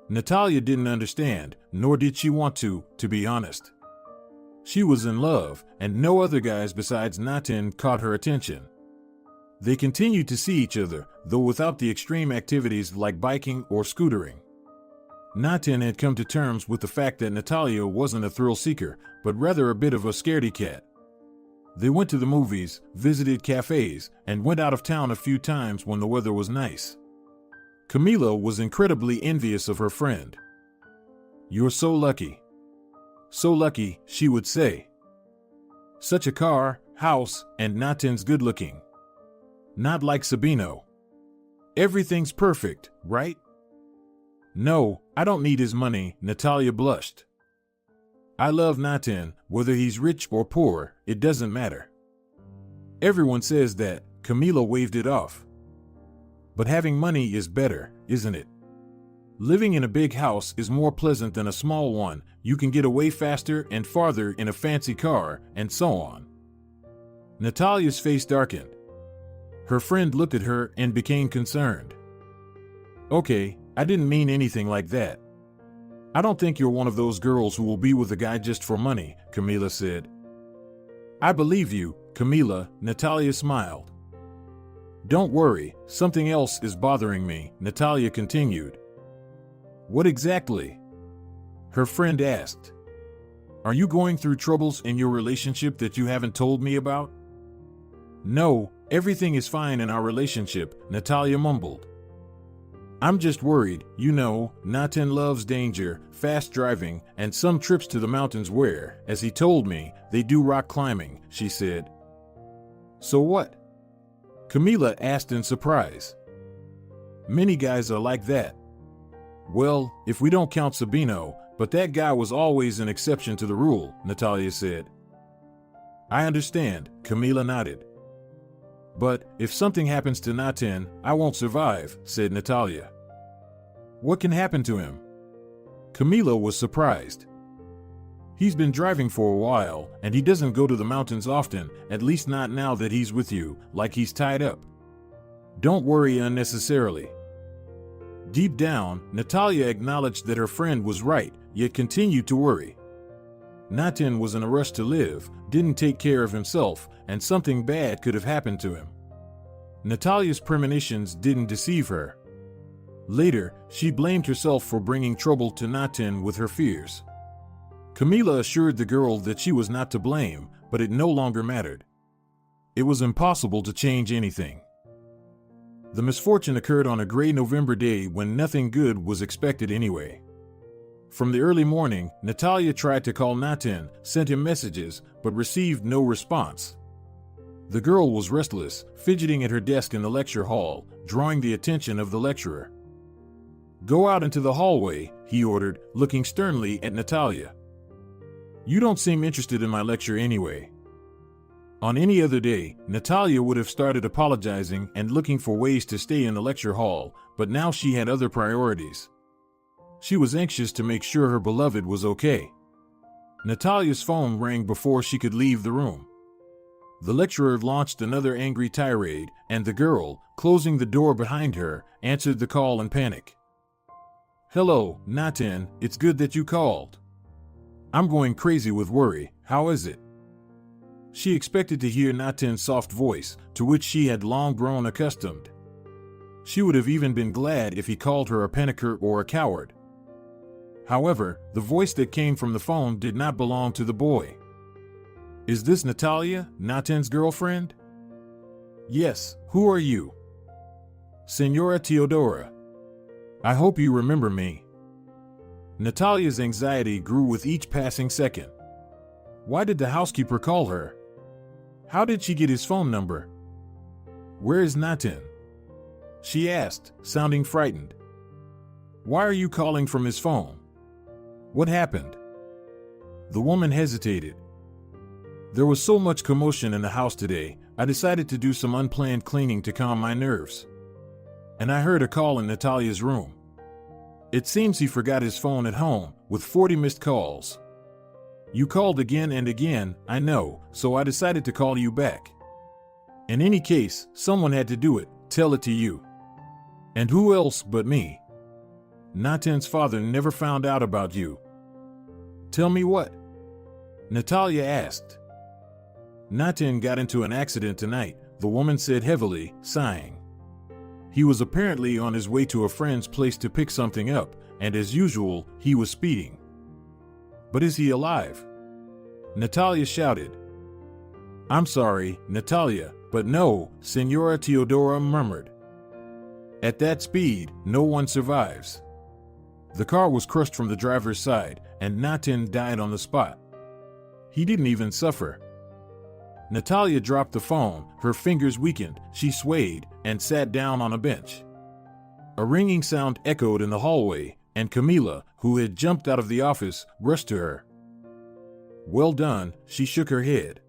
Natalia didn't understand, nor did she want to be honest. She was in love, and no other guys besides Natan caught her attention. They continued to see each other, though without the extreme activities like biking or scootering. Natan had come to terms with the fact that Natalia wasn't a thrill seeker, but rather a bit of a scaredy cat. They went to the movies, visited cafes, and went out of town a few times when the weather was nice. Camila was incredibly envious of her friend. You're so lucky. So lucky, she would say. Such a car, house, and Natan's good looking. Not like Sabino. Everything's perfect, right? No, I don't need his money, Natalia blushed. I love Natan, whether he's rich or poor, it doesn't matter. Everyone says that, Camila waved it off. But having money is better, isn't it? Living in a big house is more pleasant than a small one. You can get away faster and farther in a fancy car, and so on. Natalia's face darkened. Her friend looked at her and became concerned. Okay, I didn't mean anything like that. I don't think you're one of those girls who will be with a guy just for money, Camila said. I believe you, Camila, Natalia smiled. Don't worry, something else is bothering me, Natalia continued. What exactly? Her friend asked. Are you going through troubles in your relationship that you haven't told me about? No, everything is fine in our relationship, Natalia mumbled. I'm just worried, you know, Natan loves danger, fast driving, and some trips to the mountains where, as he told me, they do rock climbing, she said. So what? Camila asked in surprise. Many guys are like that. Well, if we don't count Sabino, but that guy was always an exception to the rule, Natalia said. I understand, Camila nodded. But if something happens to Natan, I won't survive, said Natalia. What can happen to him? Camila was surprised. He's been driving for a while, and he doesn't go to the mountains often, at least not now that he's with you, like he's tied up. Don't worry unnecessarily. Deep down, Natalia acknowledged that her friend was right, yet continued to worry. Natan was in a rush to live, didn't take care of himself, and something bad could have happened to him. Natalia's premonitions didn't deceive her. Later, she blamed herself for bringing trouble to Natan with her fears. Camila assured the girl that she was not to blame, but it no longer mattered. It was impossible to change anything. The misfortune occurred on a gray November day when nothing good was expected anyway. From the early morning, Natalia tried to call Natan, sent him messages, but received no response. The girl was restless, fidgeting at her desk in the lecture hall, drawing the attention of the lecturer. "Go out into the hallway," he ordered, looking sternly at Natalia. "You don't seem interested in my lecture anyway." On any other day, Natalia would have started apologizing and looking for ways to stay in the lecture hall, but now she had other priorities. She was anxious to make sure her beloved was okay. Natalia's phone rang before she could leave the room. The lecturer launched another angry tirade, and the girl, closing the door behind her, answered the call in panic. "Hello, Natan, it's good that you called. I'm going crazy with worry. How is it?" She expected to hear Natan's soft voice, to which she had long grown accustomed. She would have even been glad if he called her a panicker or a coward. However, the voice that came from the phone did not belong to the boy. "Is this Natalia, Natan's girlfriend?" "Yes, who are you?" "Senora Teodora. I hope you remember me." Natalia's anxiety grew with each passing second. Why did the housekeeper call her? How did she get his phone number? "Where is Natan?" she asked, sounding frightened. "Why are you calling from his phone? What happened?" The woman hesitated. "There was so much commotion in the house today, I decided to do some unplanned cleaning to calm my nerves. And I heard a call in Natalia's room. It seems he forgot his phone at home, with 40 missed calls. You called again and again, I know, so I decided to call you back. In any case, someone had to do it, tell it to you. And who else but me? Natan's father never found out about you." "Tell me what?" Natalia asked. "Natan got into an accident tonight," the woman said heavily, sighing. "He was apparently on his way to a friend's place to pick something up, and as usual, he was speeding." "But is he alive?" Natalia shouted. "I'm sorry, Natalia, but no," Senora Teodora murmured. "At that speed, no one survives. The car was crushed from the driver's side, and Natan died on the spot. He didn't even suffer." Natalia dropped the phone, her fingers weakened, she swayed, and sat down on a bench. A ringing sound echoed in the hallway, and Camila, who had jumped out of the office, rushed to her. "Well done," she shook her head.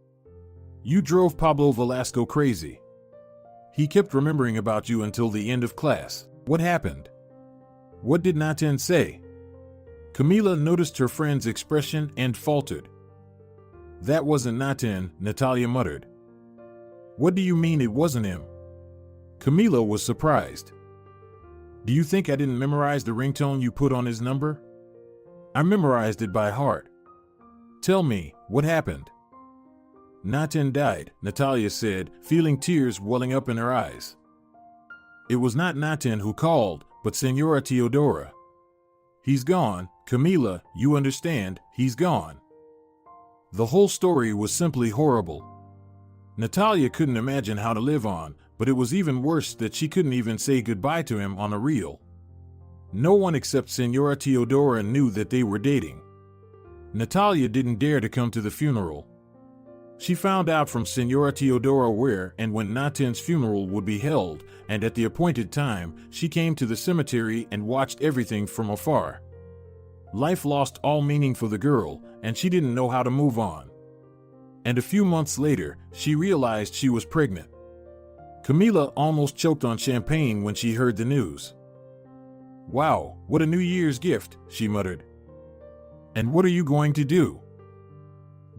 "You drove Pablo Velasco crazy. He kept remembering about you until the end of class. What happened? What did Natan say?" Camila noticed her friend's expression and faltered. "That wasn't Natan," Natalia muttered. "What do you mean it wasn't him?" Camila was surprised. "Do you think I didn't memorize the ringtone you put on his number? I memorized it by heart. Tell me, what happened?" "Natan died," Natalia said, feeling tears welling up in her eyes. "It was not Natan who called, but Senora Teodora. He's gone, Camila, you understand, he's gone." The whole story was simply horrible. Natalia couldn't imagine how to live on, but it was even worse that she couldn't even say goodbye to him on a real. No one except Senora Teodora knew that they were dating. Natalia didn't dare to come to the funeral. She found out from Senora Teodora where and when Natan's funeral would be held, and at the appointed time, she came to the cemetery and watched everything from afar. Life lost all meaning for the girl, and she didn't know how to move on. And a few months later, she realized she was pregnant. Camila almost choked on champagne when she heard the news. "Wow, what a New Year's gift," she muttered. "And what are you going to do?"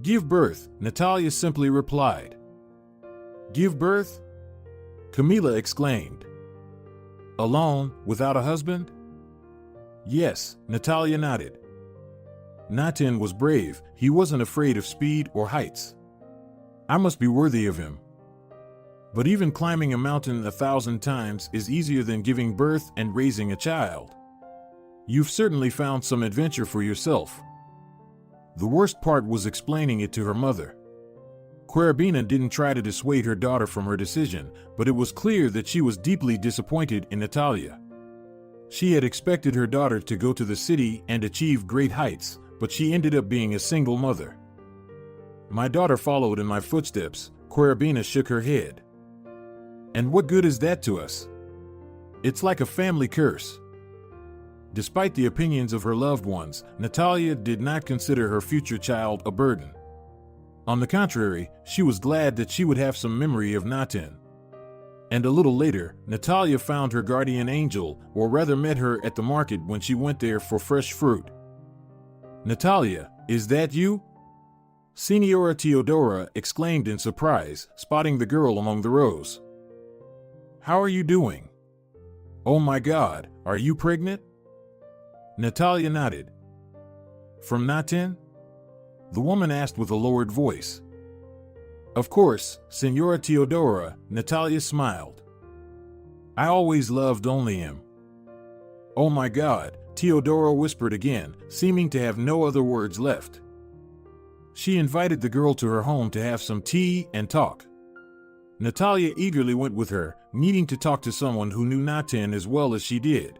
"Give birth," Natalia simply replied. "Give birth?" Camila exclaimed. "Alone, without a husband?" "Yes," Natalia nodded. "Natan was brave, he wasn't afraid of speed or heights. I must be worthy of him. But even climbing a mountain 1,000 times is easier than giving birth and raising a child. You've certainly found some adventure for yourself." The worst part was explaining it to her mother. Querubina didn't try to dissuade her daughter from her decision, but it was clear that she was deeply disappointed in Natalia. She had expected her daughter to go to the city and achieve great heights, but she ended up being a single mother. "My daughter followed in my footsteps," Querubina shook her head. And what good is that to us? It's like a family curse. Despite the opinions of her loved ones, Natalia did not consider her future child a burden. On the contrary, she was glad that she would have some memory of Natan. And a little later, Natalia found her guardian angel, or rather met her at the market when she went there for fresh fruit. "Natalia, is that you?" Signora Teodora exclaimed in surprise, spotting the girl among the rows. "How are you doing? Oh my God, are you pregnant?" Natalia nodded. "From Natan?" the woman asked with a lowered voice. "Of course, Signora Teodora," Natalia smiled. "I always loved only him." "Oh my God," Teodora whispered again, seeming to have no other words left. She invited the girl to her home to have some tea and talk. Natalia eagerly went with her, needing to talk to someone who knew Natan as well as she did.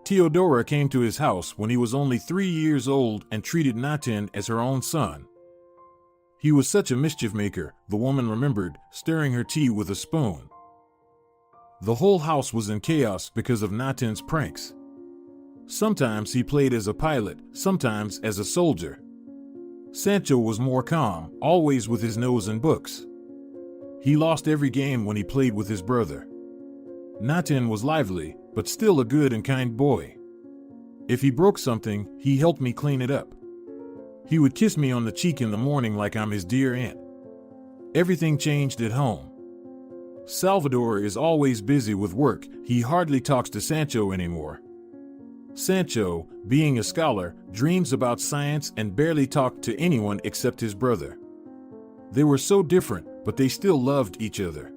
Teodora came to his house when he was only 3 years old and treated Natan as her own son. He was such a mischief maker, the woman remembered, stirring her tea with a spoon. The whole house was in chaos because of Natan's pranks. Sometimes he played as a pilot, sometimes as a soldier. Sancho was more calm, always with his nose in books. He lost every game when he played with his brother. Natan was lively, but still a good and kind boy. If he broke something, he helped me clean it up. He would kiss me on the cheek in the morning like I'm his dear aunt. Everything changed at home. Salvador is always busy with work, he hardly talks to Sancho anymore. Sancho, being a scholar, dreams about science and barely talked to anyone except his brother. They were so different, but they still loved each other.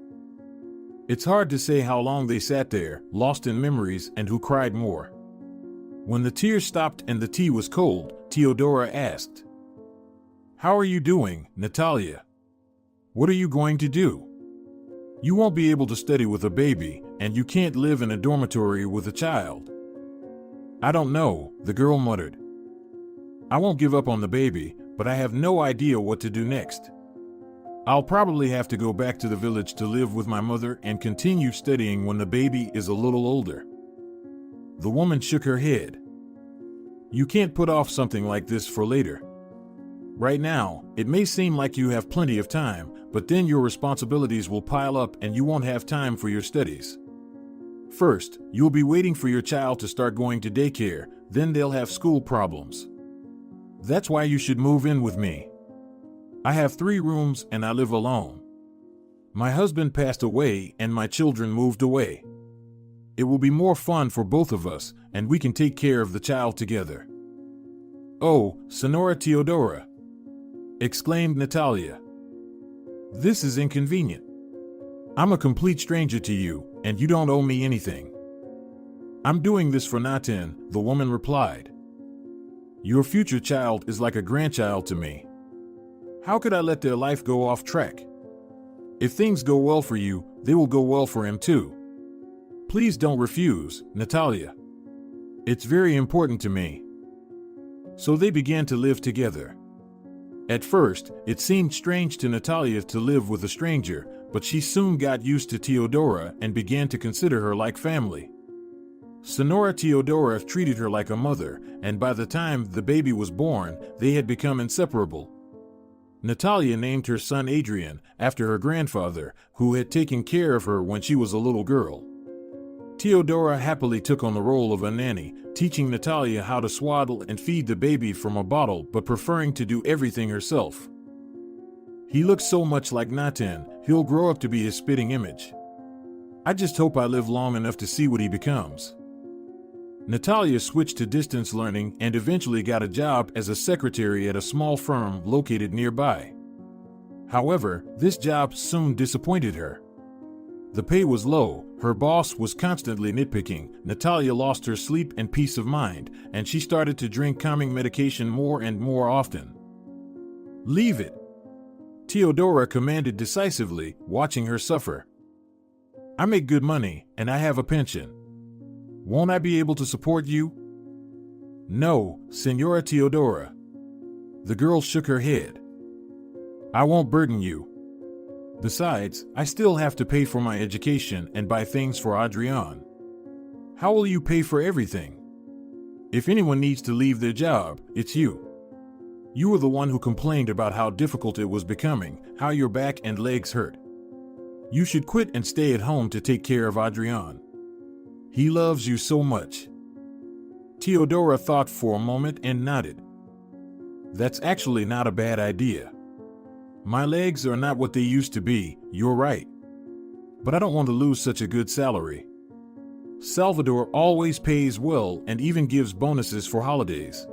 It's hard to say how long they sat there, lost in memories, and who cried more. When the tears stopped and the tea was cold, Teodora asked, "How are you doing, Natalia? What are you going to do? You won't be able to study with a baby, and you can't live in a dormitory with a child." "I don't know," the girl muttered. "I won't give up on the baby, but I have no idea what to do next. I'll probably have to go back to the village to live with my mother and continue studying when the baby is a little older." The woman shook her head. "You can't put off something like this for later. Right now, it may seem like you have plenty of time, but then your responsibilities will pile up and you won't have time for your studies. First, you'll be waiting for your child to start going to daycare, then they'll have school problems. That's why you should move in with me. I have 3 rooms and I live alone. My husband passed away and my children moved away. It will be more fun for both of us, and we can take care of the child together." "Oh, Signora Teodora!" exclaimed Natalia. "This is inconvenient. I'm a complete stranger to you, and you don't owe me anything." "I'm doing this for Natan," the woman replied. "Your future child is like a grandchild to me. How could I let their life go off track? If things go well for you, they will go well for him too. Please don't refuse, Natalia. It's very important to me." So they began to live together. At first, it seemed strange to Natalia to live with a stranger, but she soon got used to Teodora and began to consider her like family. Signora Teodora treated her like a mother, and by the time the baby was born, they had become inseparable. Natalia named her son Adrian, after her grandfather, who had taken care of her when she was a little girl. Teodora happily took on the role of a nanny, teaching Natalia how to swaddle and feed the baby from a bottle but preferring to do everything herself. "He looks so much like Natan, he'll grow up to be his spitting image. I just hope I live long enough to see what he becomes." Natalia switched to distance learning and eventually got a job as a secretary at a small firm located nearby. However, this job soon disappointed her. The pay was low, her boss was constantly nitpicking, Natalia lost her sleep and peace of mind, and she started to drink calming medication more and more often. "Leave it," Teodora commanded decisively, watching her suffer. "I make good money, and I have a pension. Won't I be able to support you?" "No, Signora Teodora." The girl shook her head. "I won't burden you. Besides, I still have to pay for my education and buy things for Adrian. How will you pay for everything? If anyone needs to leave their job, it's you. You were the one who complained about how difficult it was becoming, how your back and legs hurt. You should quit and stay at home to take care of Adrian. He loves you so much. Teodora thought for a moment and nodded. That's actually not a bad idea. My legs are not what they used to be, you're right. But I don't want to lose such a good salary. Salvador always pays well and even gives bonuses for holidays.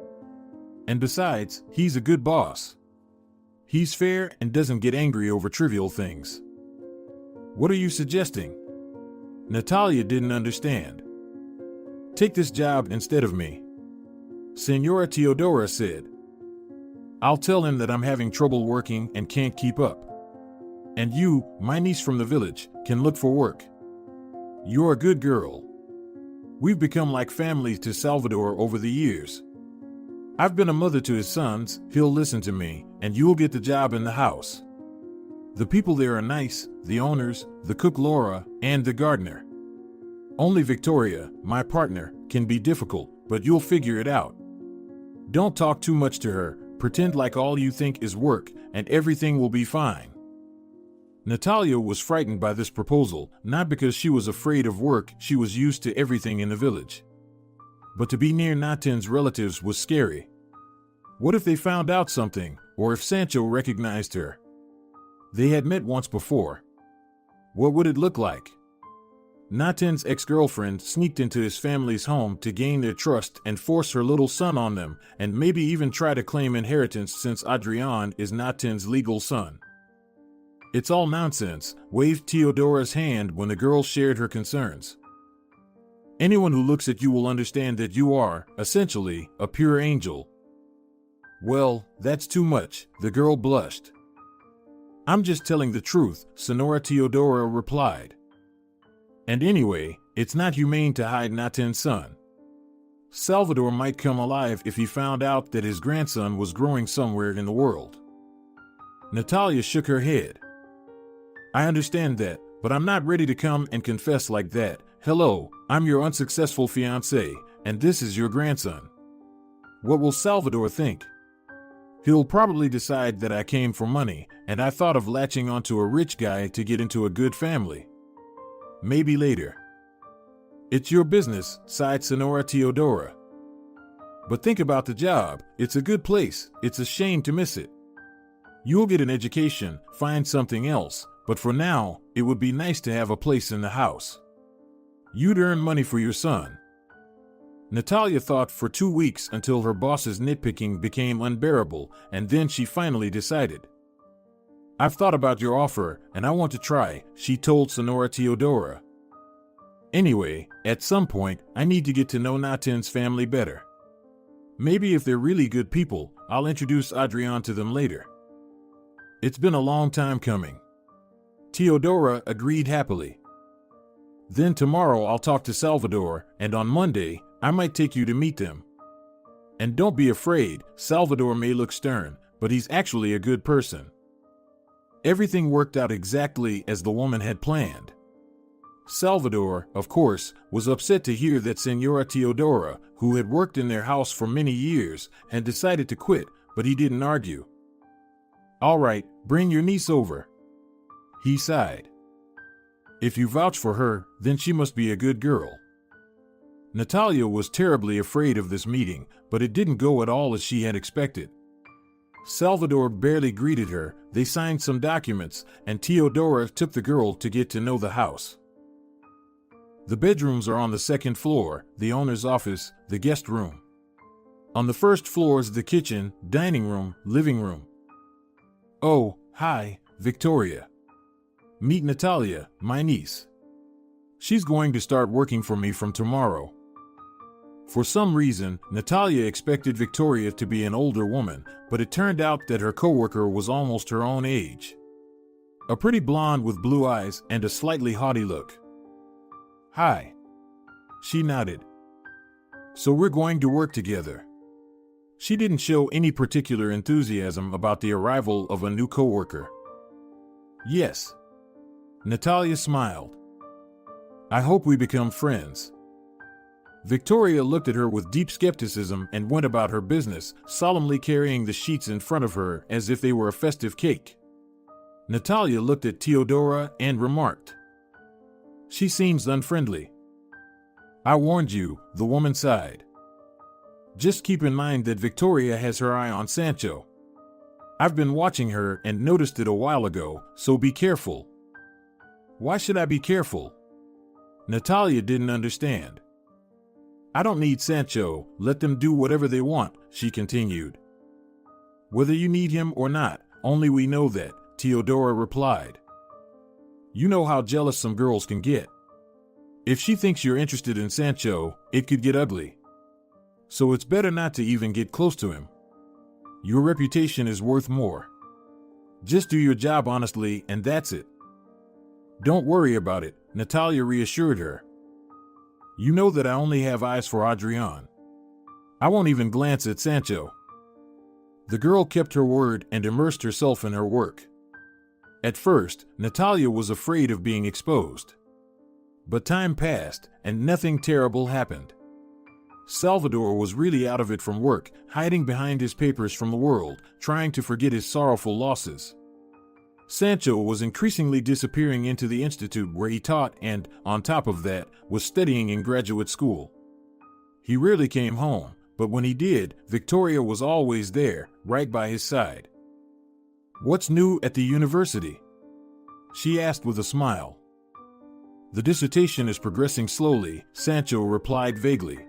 And besides, he's a good boss. He's fair and doesn't get angry over trivial things. What are you suggesting? Natalia didn't understand. Take this job instead of me, Senora Teodora said. I'll tell him that I'm having trouble working and can't keep up. And you, my niece from the village, can look for work. You're a good girl. We've become like family to Salvador over the years. I've been a mother to his sons, he'll listen to me, and you'll get the job in the house. The people there are nice, the owners, the cook Laura, and the gardener. Only Victoria, my partner, can be difficult, but you'll figure it out. Don't talk too much to her, pretend like all you think is work, and everything will be fine. Natalia was frightened by this proposal, not because she was afraid of work, she was used to everything in the village. But to be near Natin's relatives was scary. What if they found out something, or if Sancho recognized her? They had met once before. What would it look like? Natin's ex-girlfriend sneaked into his family's home to gain their trust and force her little son on them, and maybe even try to claim inheritance since Adrian is Natin's legal son. It's all nonsense, waved Teodora's hand when the girl shared her concerns. Anyone who looks at you will understand that you are, essentially, a pure angel. Well, that's too much, the girl blushed. I'm just telling the truth, Senora Teodora replied. And anyway, it's not humane to hide Natin's son. Salvador might come alive if he found out that his grandson was growing somewhere in the world. Natalia shook her head. I understand that, but I'm not ready to come and confess like that. Hello, I'm your unsuccessful fiancé, and this is your grandson. What will Salvador think? He'll probably decide that I came for money, and I thought of latching onto a rich guy to get into a good family. Maybe later. It's your business, sighed Senora Teodora. But think about the job. It's a good place. It's a shame to miss it. You'll get an education, find something else, but for now, it would be nice to have a place in the house. You'd earn money for your son. Natalia thought for 2 weeks until her boss's nitpicking became unbearable, and then she finally decided. I've thought about your offer, and I want to try, she told Senora Teodora. Anyway, at some point, I need to get to know Natin's family better. Maybe if they're really good people, I'll introduce Adrian to them later. It's been a long time coming. Teodora agreed happily. Then tomorrow I'll talk to Salvador, and on Monday, I might take you to meet them. And don't be afraid, Salvador may look stern, but he's actually a good person. Everything worked out exactly as the woman had planned. Salvador, of course, was upset to hear that Senora Teodora, who had worked in their house for many years, had decided to quit, but he didn't argue. All right, bring your niece over. He sighed. If you vouch for her, then she must be a good girl. Natalia was terribly afraid of this meeting, but it didn't go at all as she had expected. Salvador barely greeted her, they signed some documents, and Teodora took the girl to get to know the house. The bedrooms are on the second floor, the owner's office, the guest room. On the first floor is the kitchen, dining room, living room. Oh, hi, Victoria. Meet Natalia, my niece. She's going to start working for me from tomorrow. For some reason, Natalia expected Victoria to be an older woman, but it turned out that her coworker was almost her own age. A pretty blonde with blue eyes and a slightly haughty look. Hi. She nodded. So we're going to work together. She didn't show any particular enthusiasm about the arrival of a new coworker. Yes. Natalia smiled. I hope we become friends. Victoria looked at her with deep skepticism and went about her business, solemnly carrying the sheets in front of her as if they were a festive cake. Natalia looked at Teodora and remarked, "She seems unfriendly." "I warned you," the woman sighed. "Just keep in mind that Victoria has her eye on Sancho. I've been watching her and noticed it a while ago, so be careful." "Why should I be careful?" Natalia didn't understand. "I don't need Sancho, let them do whatever they want," she continued. "Whether you need him or not, only we know that," Teodora replied. "You know how jealous some girls can get. If she thinks you're interested in Sancho, it could get ugly. So it's better not to even get close to him. Your reputation is worth more. Just do your job honestly and that's it." "Don't worry about it," Natalia reassured her. "You know that I only have eyes for Adrian. I won't even glance at Sancho." The girl kept her word and immersed herself in her work. At first, Natalia was afraid of being exposed. But time passed, and nothing terrible happened. Salvador was really out of it from work, hiding behind his papers from the world, trying to forget his sorrowful losses. Sancho was increasingly disappearing into the institute where he taught and, on top of that, was studying in graduate school. He rarely came home, but when he did, Victoria was always there, right by his side. "What's new at the university?" she asked with a smile. "The dissertation is progressing slowly," Sancho replied vaguely.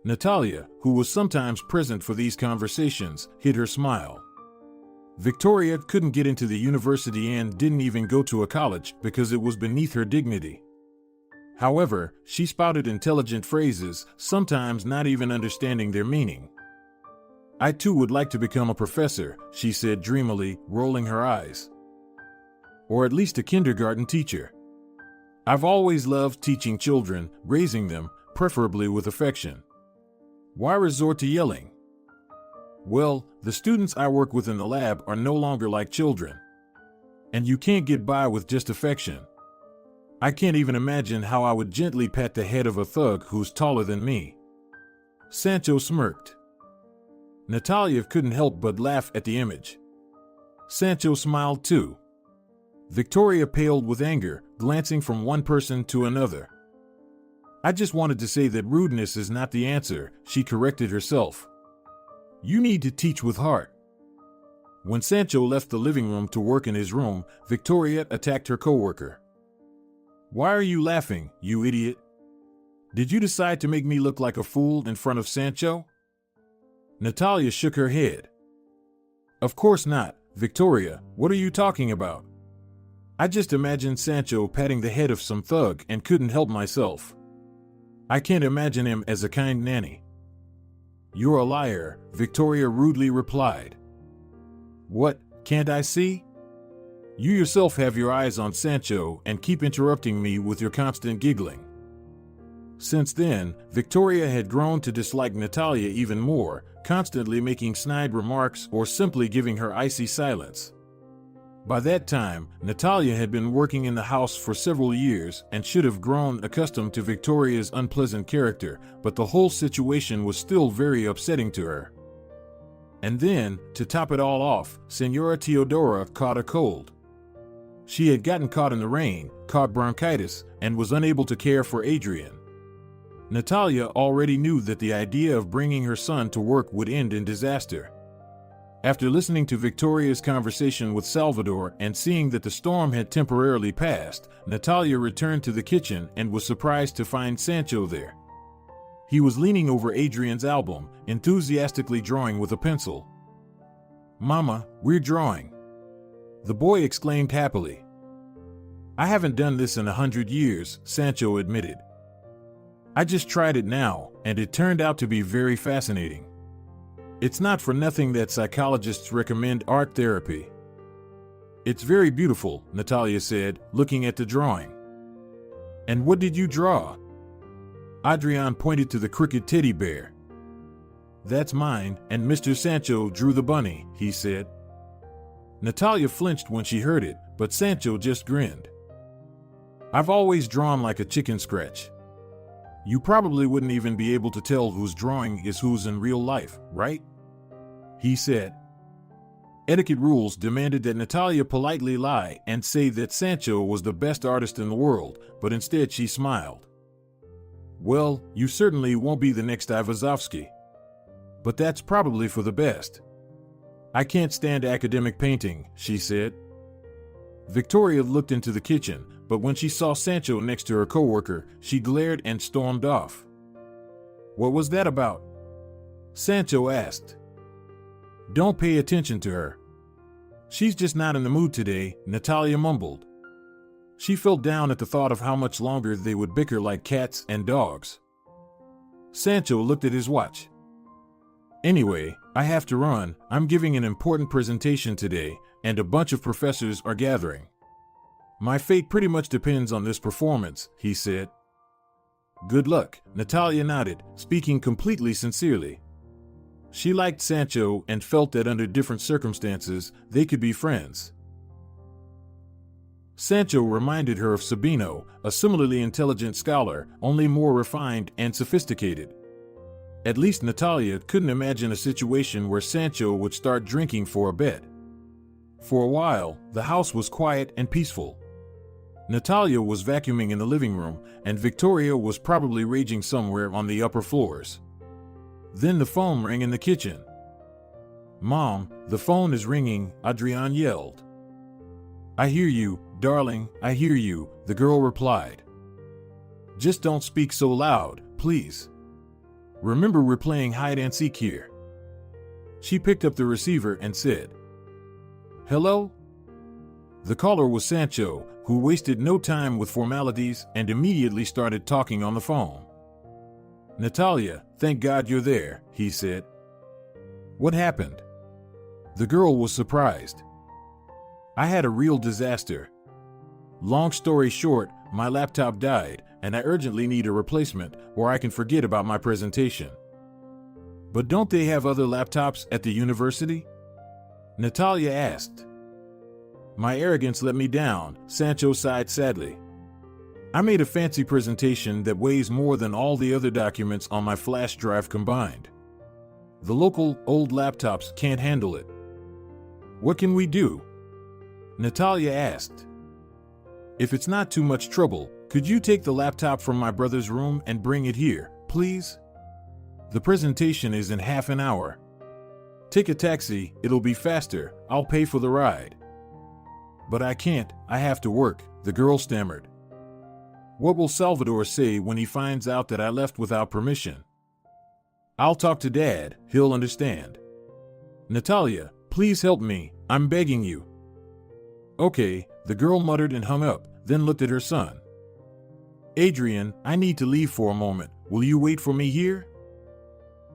Natalia, who was sometimes present for these conversations, hid her smile. Victoria couldn't get into the university and didn't even go to a college because it was beneath her dignity. However, she spouted intelligent phrases, sometimes not even understanding their meaning. "I too would like to become a professor," she said dreamily, rolling her eyes. "Or at least a kindergarten teacher. I've always loved teaching children, raising them, preferably with affection. Why resort to yelling? Well, the students I work with in the lab are no longer like children. And you can't get by with just affection. I can't even imagine how I would gently pat the head of a thug who's taller than me." Sancho smirked. Natalia couldn't help but laugh at the image. Sancho smiled too. Victoria paled with anger, glancing from one person to another. "I just wanted to say that rudeness is not the answer," she corrected herself. "You need to teach with heart." When Sancho left the living room to work in his room, Victoria attacked her coworker. "Why are you laughing, you idiot? Did you decide to make me look like a fool in front of Sancho?" Natalia shook her head. "Of course not, Victoria, what are you talking about? I just imagined Sancho patting the head of some thug and couldn't help myself. I can't imagine him as a kind nanny." "You're a liar," Victoria rudely replied. "What, can't I see? You yourself have your eyes on Sancho and keep interrupting me with your constant giggling." Since then, Victoria had grown to dislike Natalia even more, constantly making snide remarks or simply giving her icy silence. By that time, Natalia had been working in the house for several years and should have grown accustomed to Victoria's unpleasant character, but the whole situation was still very upsetting to her. And then, to top it all off, Senora Teodora caught a cold. She had gotten caught in the rain, caught bronchitis, and was unable to care for Adrian. Natalia already knew that the idea of bringing her son to work would end in disaster. After listening to Victoria's conversation with Salvador and seeing that the storm had temporarily passed, Natalia returned to the kitchen and was surprised to find Sancho there. He was leaning over Adrian's album, enthusiastically drawing with a pencil. "Mama, we're drawing," the boy exclaimed happily. "I haven't done this in 100 years, Sancho admitted. "I just tried it now, and it turned out to be very fascinating. It's not for nothing that psychologists recommend art therapy." "It's very beautiful," Natalia said, looking at the drawing. "And what did you draw?" Adrian pointed to the crooked teddy bear. "That's mine, and Mr. Sancho drew the bunny," he said. Natalia flinched when she heard it, but Sancho just grinned. I've always drawn like a chicken scratch. You probably wouldn't even be able to tell whose drawing is whose in real life, right? He said. Etiquette rules demanded that Natalia politely lie and say that Sancho was the best artist in the world, but instead she smiled. Well, you certainly won't be the next Ivazovsky. But that's probably for the best. I can't stand academic painting, she said. Victoria looked into the kitchen, but when she saw Sancho next to her coworker, she glared and stormed off. What was that about? Sancho asked. Don't pay attention to her. She's just not in the mood today, Natalia mumbled. She felt down at the thought of how much longer they would bicker like cats and dogs. Sancho looked at his watch. Anyway, I have to run. I'm giving an important presentation today, and a bunch of professors are gathering. My fate pretty much depends on this performance, he said. Good luck, Natalia nodded, speaking completely sincerely. She liked Sancho and felt that under different circumstances, they could be friends. Sancho reminded her of Sabino, a similarly intelligent scholar, only more refined and sophisticated. At least Natalia couldn't imagine a situation where Sancho would start drinking for a bet. For a while, the house was quiet and peaceful. Natalia was vacuuming in the living room, and Victoria was probably raging somewhere on the upper floors. Then the phone rang in the kitchen. Mom, the phone is ringing, Adrian yelled. I hear you, darling, I hear you, the girl replied. Just don't speak so loud, please. Remember we're playing hide and seek here. She picked up the receiver and said, Hello? The caller was Sancho, who wasted no time with formalities and immediately started talking on the phone. Natalia, thank God you're there, he said. What happened? The girl was surprised. I had a real disaster. Long story short, my laptop died, and I urgently need a replacement, or I can forget about my presentation. But don't they have other laptops at the university? Natalia asked. My arrogance let me down, Sancho sighed sadly. I made a fancy presentation that weighs more than all the other documents on my flash drive combined. The local, old laptops can't handle it. What can we do? Natalia asked. If it's not too much trouble, could you take the laptop from my brother's room and bring it here, please? The presentation is in half an hour. Take a taxi, it'll be faster, I'll pay for the ride. But I can't, I have to work, the girl stammered. What will Salvador say when he finds out that I left without permission? I'll talk to Dad, he'll understand. Natalia, please help me, I'm begging you. Okay, the girl muttered and hung up, then looked at her son. Adrian, I need to leave for a moment, will you wait for me here?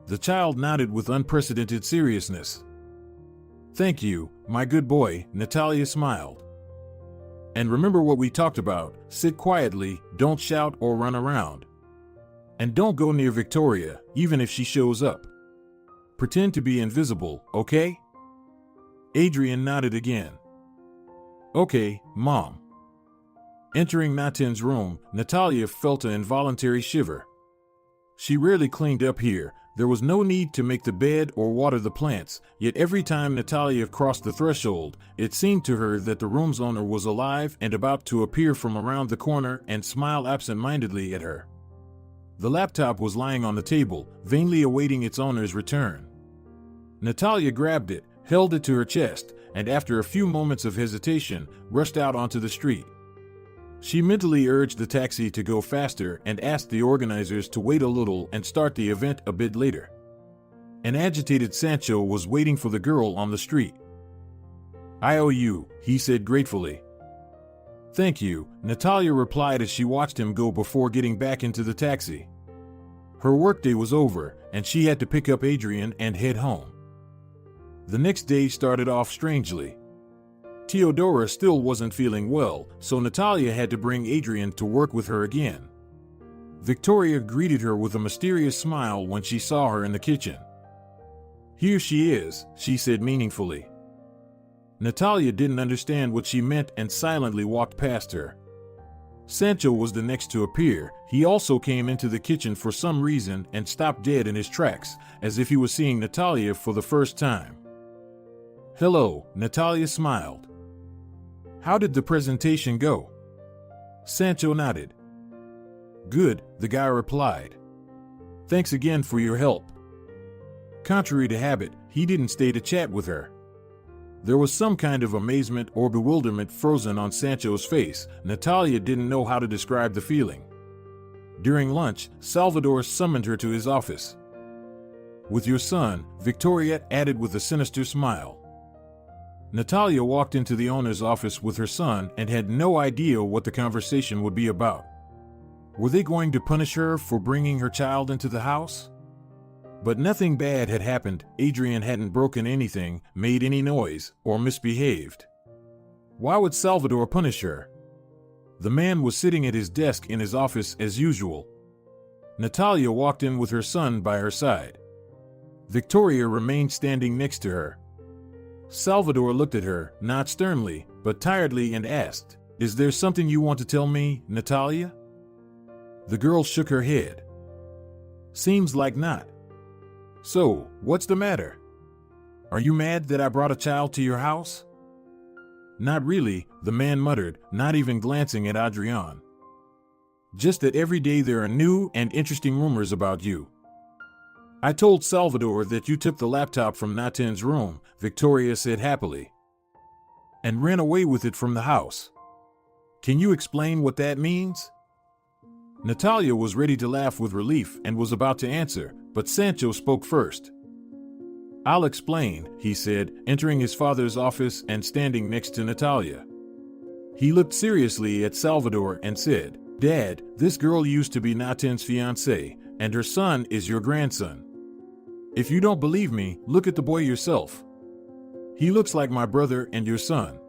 The child nodded with unprecedented seriousness. Thank you, my good boy, Natalia smiled. And remember what we talked about, sit quietly, don't shout or run around. And don't go near Victoria, even if she shows up. Pretend to be invisible, okay? Adrian nodded again. Okay, Mom. Entering Natin's room, Natalia felt an involuntary shiver. She rarely cleaned up here, there was no need to make the bed or water the plants, yet every time Natalia crossed the threshold, it seemed to her that the room's owner was alive and about to appear from around the corner and smile absent-mindedly at her. The laptop was lying on the table, vainly awaiting its owner's return. Natalia grabbed it, held it to her chest, and after a few moments of hesitation, rushed out onto the street. She mentally urged the taxi to go faster and asked the organizers to wait a little and start the event a bit later. An agitated Sancho was waiting for the girl on the street. I owe you, he said gratefully. Thank you, Natalia replied as she watched him go before getting back into the taxi. Her workday was over, and she had to pick up Adrian and head home. The next day started off strangely. Teodora still wasn't feeling well, so Natalia had to bring Adrian to work with her again. Victoria greeted her with a mysterious smile when she saw her in the kitchen. Here she is, she said meaningfully. Natalia didn't understand what she meant and silently walked past her. Sancho was the next to appear. He also came into the kitchen for some reason and stopped dead in his tracks, as if he was seeing Natalia for the first time. "Hello," Natalia smiled. "How did the presentation go?" Sancho nodded. "Good," the guy replied. "Thanks again for your help." Contrary to habit, he didn't stay to chat with her. There was some kind of amazement or bewilderment frozen on Sancho's face. Natalia didn't know how to describe the feeling. During lunch, Salvador summoned her to his office. "With your son," Victoria added with a sinister smile. Natalia walked into the owner's office with her son and had no idea what the conversation would be about. Were they going to punish her for bringing her child into the house? But nothing bad had happened. Adrian hadn't broken anything, made any noise, or misbehaved. Why would Salvador punish her? The man was sitting at his desk in his office as usual. Natalia walked in with her son by her side. Victoria remained standing next to her. Salvador looked at her, not sternly, but tiredly, and asked, "Is there something you want to tell me, Natalia?" The girl shook her head. "Seems like not. So, what's the matter? Are you mad that I brought a child to your house?" "Not really," the man muttered, not even glancing at Adrian. "Just that every day there are new and interesting rumors about you." "I told Salvador that you took the laptop from Nathan's room," Victoria said happily, "and ran away with it from the house. Can you explain what that means?" Natalia was ready to laugh with relief and was about to answer, but Sancho spoke first. "I'll explain," he said, entering his father's office and standing next to Natalia. He looked seriously at Salvador and said, "Dad, this girl used to be Nathan's fiancée, and her son is your grandson. If you don't believe me, look at the boy yourself. He looks like my brother and your son."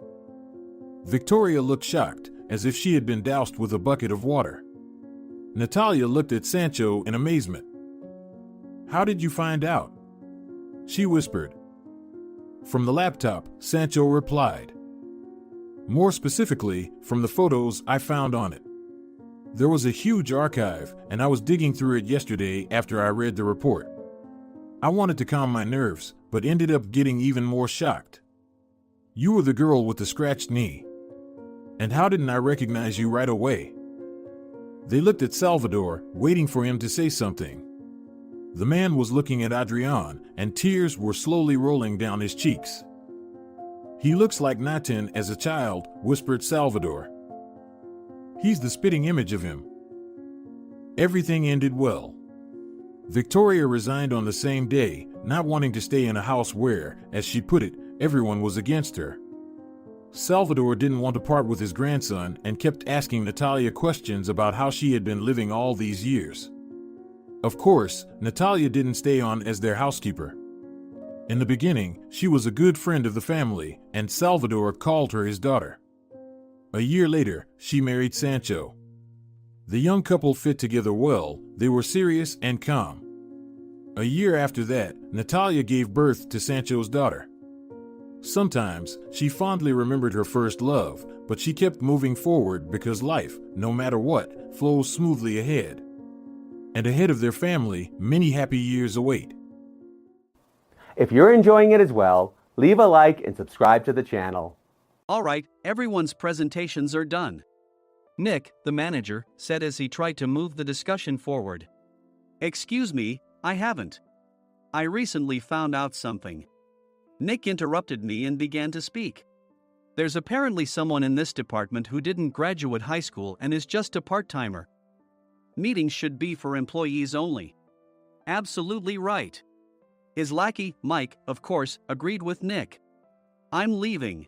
Victoria looked shocked, as if she had been doused with a bucket of water. Natalia looked at Sancho in amazement. "How did you find out?" she whispered. "From the laptop," Sancho replied. "More specifically, from the photos I found on it. There was a huge archive, and I was digging through it yesterday after I read the report. I wanted to calm my nerves, but ended up getting even more shocked. You were the girl with the scratched knee. And how didn't I recognize you right away?" They looked at Salvador, waiting for him to say something. The man was looking at Adrian, and tears were slowly rolling down his cheeks. "He looks like Nathan as a child," whispered Salvador. "He's the spitting image of him." Everything ended well. Victoria resigned on the same day, not wanting to stay in a house where, as she put it, everyone was against her. Salvador didn't want to part with his grandson and kept asking Natalia questions about how she had been living all these years. Of course, Natalia didn't stay on as their housekeeper. In the beginning, she was a good friend of the family, and Salvador called her his daughter. A year later, she married Sancho. The young couple fit together well. They were serious and calm. A year after that, Natalia gave birth to Sancho's daughter. Sometimes, she fondly remembered her first love, but she kept moving forward because life, no matter what, flows smoothly ahead. And ahead of their family, many happy years await. If you're enjoying it as well, leave a like and subscribe to the channel. All right, everyone's presentations are done. Nick, the manager, said as he tried to move the discussion forward. "Excuse me, I haven't. I recently found out something." Nick interrupted me and began to speak. "There's apparently someone in this department who didn't graduate high school and is just a part-timer. Meetings should be for employees only." Absolutely right. His lackey, Mike, of course, agreed with Nick. "I'm leaving."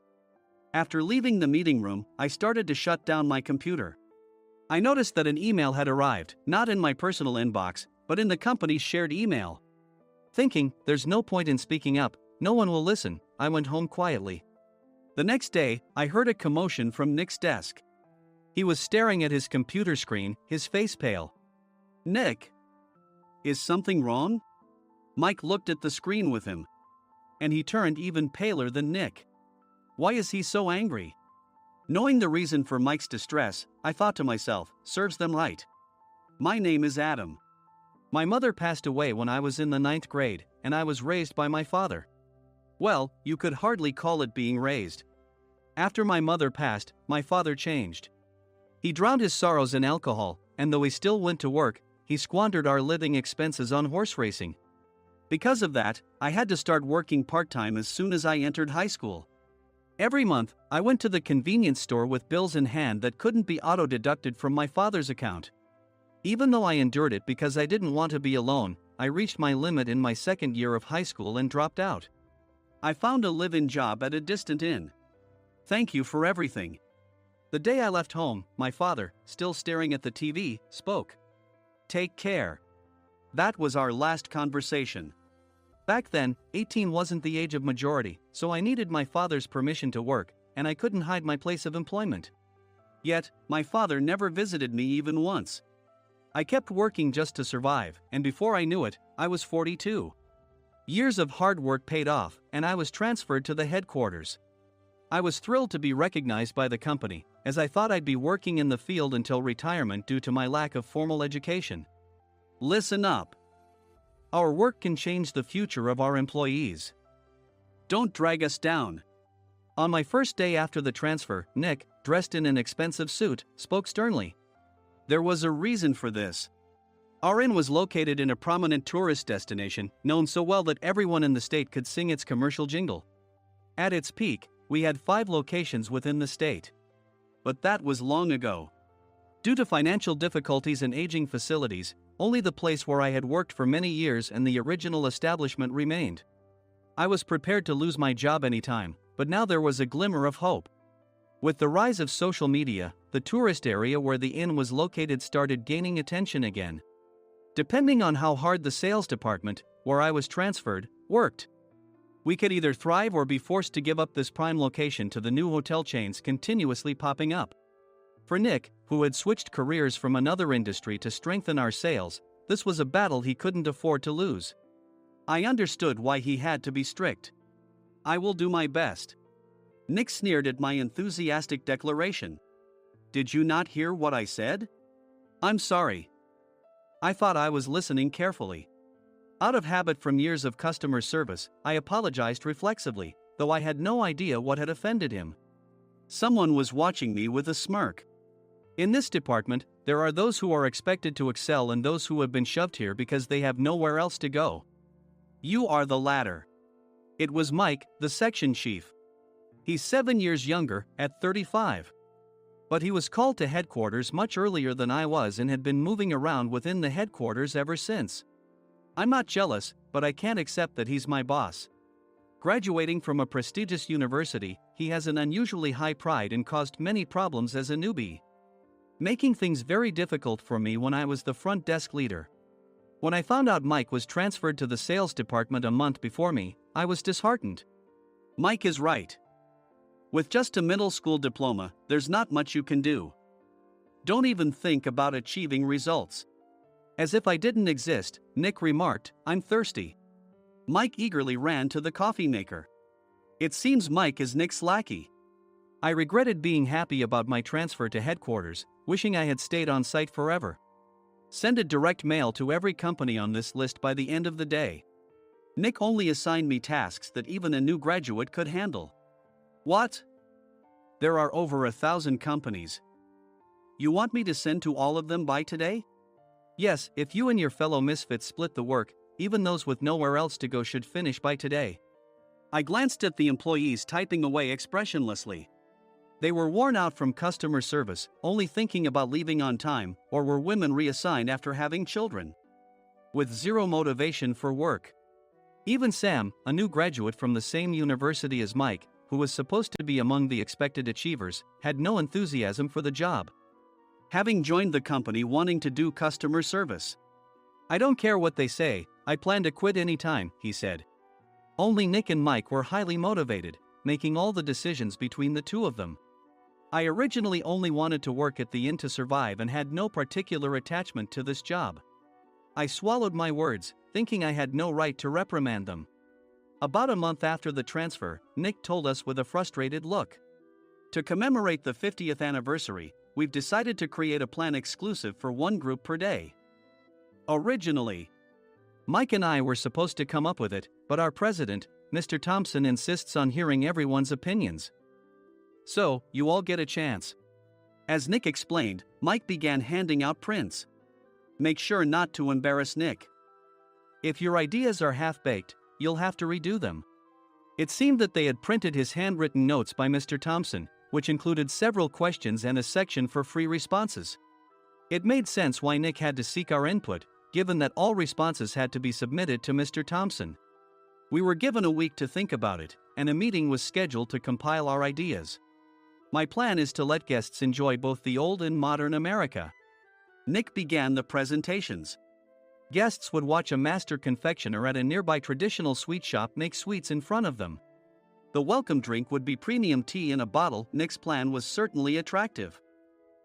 After leaving the meeting room, I started to shut down my computer. I noticed that an email had arrived, not in my personal inbox, but in the company's shared email. Thinking, there's no point in speaking up, no one will listen, I went home quietly. The next day, I heard a commotion from Nick's desk. He was staring at his computer screen, his face pale. "Nick, is something wrong?" Mike looked at the screen with him. And he turned even paler than Nick. Why is he so angry? Knowing the reason for Mike's distress, I thought to myself, serves them right. My name is Adam. My mother passed away when I was in the 9th grade, and I was raised by my father. Well, you could hardly call it being raised. After my mother passed, my father changed. He drowned his sorrows in alcohol, and though he still went to work, he squandered our living expenses on horse racing. Because of that, I had to start working part-time as soon as I entered high school. Every month, I went to the convenience store with bills in hand that couldn't be auto-deducted from my father's account. Even though I endured it because I didn't want to be alone, I reached my limit in my 2nd year of high school and dropped out. I found a live-in job at a distant inn. Thank you for everything. The day I left home, my father, still staring at the TV, spoke. Take care. That was our last conversation. Back then, 18 wasn't the age of majority, so I needed my father's permission to work, and I couldn't hide my place of employment. Yet, my father never visited me even once. I kept working just to survive, and before I knew it, I was 42. Years of hard work paid off, and I was transferred to the headquarters. I was thrilled to be recognized by the company, as I thought I'd be working in the field until retirement due to my lack of formal education. Listen up. Our work can change the future of our employees. Don't drag us down. On my first day after the transfer, Nick, dressed in an expensive suit, spoke sternly. There was a reason for this. Our inn was located in a prominent tourist destination, known so well that everyone in the state could sing its commercial jingle. At its peak, we had 5 locations within the state. But that was long ago. Due to financial difficulties and aging facilities, only the place where I had worked for many years and the original establishment remained. I was prepared to lose my job anytime, but now there was a glimmer of hope. With the rise of social media, the tourist area where the inn was located started gaining attention again. Depending on how hard the sales department, where I was transferred, worked, we could either thrive or be forced to give up this prime location to the new hotel chains continuously popping up. For Nick, who had switched careers from another industry to strengthen our sales, this was a battle he couldn't afford to lose. I understood why he had to be strict. I will do my best. Nick sneered at my enthusiastic declaration. Did you not hear what I said? I'm sorry. I thought I was listening carefully. Out of habit from years of customer service, I apologized reflexively, though I had no idea what had offended him. Someone was watching me with a smirk. In this department, there are those who are expected to excel and those who have been shoved here because they have nowhere else to go. You are the latter. It was Mike, the section chief. He's 7 years younger, at 35. But he was called to headquarters much earlier than I was and had been moving around within the headquarters ever since. I'm not jealous, but I can't accept that he's my boss. Graduating from a prestigious university, he has an unusually high pride and caused many problems as a newbie, making things very difficult for me when I was the front desk leader. When I found out Mike was transferred to the sales department a month before me, I was disheartened. Mike is right. With just a middle school diploma, there's not much you can do. Don't even think about achieving results. As if I didn't exist, Nick remarked, I'm thirsty. Mike eagerly ran to the coffee maker. It seems Mike is Nick's lackey. I regretted being happy about my transfer to headquarters, wishing I had stayed on site forever. Send a direct mail to every company on this list by the end of the day. Nick only assigned me tasks that even a new graduate could handle. What? There are over 1,000 companies. You want me to send to all of them by today? Yes, if you and your fellow misfits split the work, even those with nowhere else to go should finish by today. I glanced at the employees typing away expressionlessly. They were worn out from customer service, only thinking about leaving on time, or were women reassigned after having children, with zero motivation for work. Even Sam, a new graduate from the same university as Mike, who was supposed to be among the expected achievers, had no enthusiasm for the job, having joined the company wanting to do customer service. I don't care what they say, I plan to quit anytime, he said. Only Nick and Mike were highly motivated, making all the decisions between the two of them. I originally only wanted to work at the inn to survive and had no particular attachment to this job. I swallowed my words, thinking I had no right to reprimand them. About a month after the transfer, Nick told us with a frustrated look. To commemorate the 50th anniversary, we've decided to create a plan exclusive for one group per day. Originally, Mike and I were supposed to come up with it, but our president, Mr. Thompson, insists on hearing everyone's opinions. So, you all get a chance. As Nick explained, Mike began handing out prints. Make sure not to embarrass Nick. If your ideas are half-baked, you'll have to redo them. It seemed that they had printed his handwritten notes by Mr. Thompson, which included several questions and a section for free responses. It made sense why Nick had to seek our input, given that all responses had to be submitted to Mr. Thompson. We were given a week to think about it, and a meeting was scheduled to compile our ideas. My plan is to let guests enjoy both the old and modern America. Nick began the presentations. Guests would watch a master confectioner at a nearby traditional sweet shop make sweets in front of them. The welcome drink would be premium tea in a bottle. Nick's plan was certainly attractive.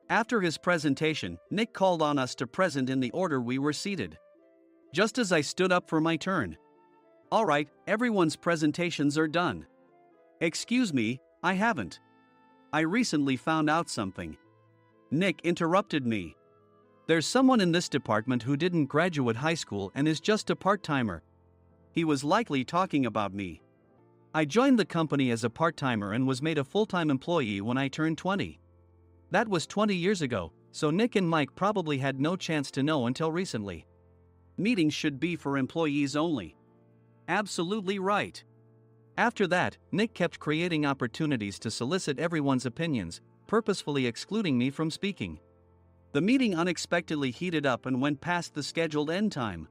After his presentation, Nick called on us to present in the order we were seated. Just as I stood up for my turn. All right, everyone's presentations are done. Excuse me, I haven't. I recently found out something. Nick interrupted me. There's someone in this department who didn't graduate high school and is just a part-timer. He was likely talking about me. I joined the company as a part-timer and was made a full-time employee when I turned 20. That was 20 years ago, so Nick and Mike probably had no chance to know until recently. Meetings should be for employees only. Absolutely right. After that, Nick kept creating opportunities to solicit everyone's opinions, purposefully excluding me from speaking. The meeting unexpectedly heated up and went past the scheduled end time.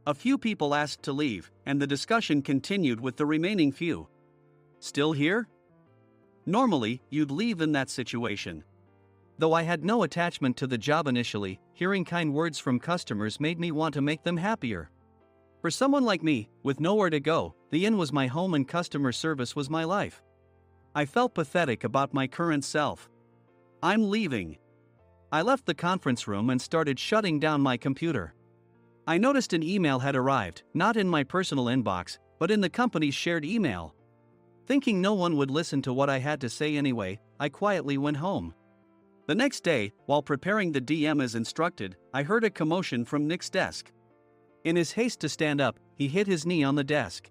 A few people asked to leave, and the discussion continued with the remaining few. Still here? Normally, you'd leave in that situation. Though I had no attachment to the job initially, hearing kind words from customers made me want to make them happier. For someone like me, with nowhere to go, the inn was my home and customer service was my life. I felt pathetic about my current self. I'm leaving. I left the conference room and started shutting down my computer. I noticed an email had arrived, not in my personal inbox, but in the company's shared email. Thinking no one would listen to what I had to say anyway, I quietly went home. The next day, while preparing the DM as instructed, I heard a commotion from Nick's desk. In his haste to stand up, he hit his knee on the desk.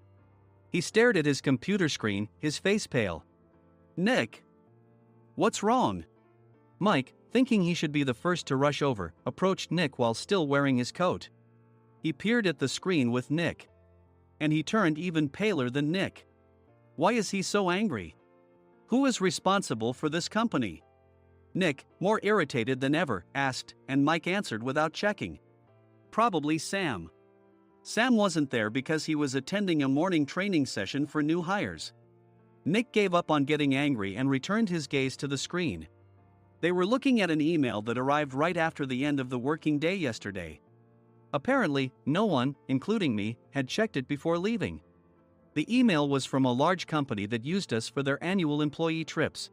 He stared at his computer screen, his face pale. Nick! What's wrong? Mike, thinking he should be the first to rush over, approached Nick while still wearing his coat. He peered at the screen with Nick. And he turned even paler than Nick. Why is he so angry? Who is responsible for this company? Nick, more irritated than ever, asked, and Mike answered without checking. Probably Sam. Sam wasn't there because he was attending a morning training session for new hires. Nick gave up on getting angry and returned his gaze to the screen. They were looking at an email that arrived right after the end of the working day yesterday. Apparently, no one, including me, had checked it before leaving. The email was from a large company that used us for their annual employee trips.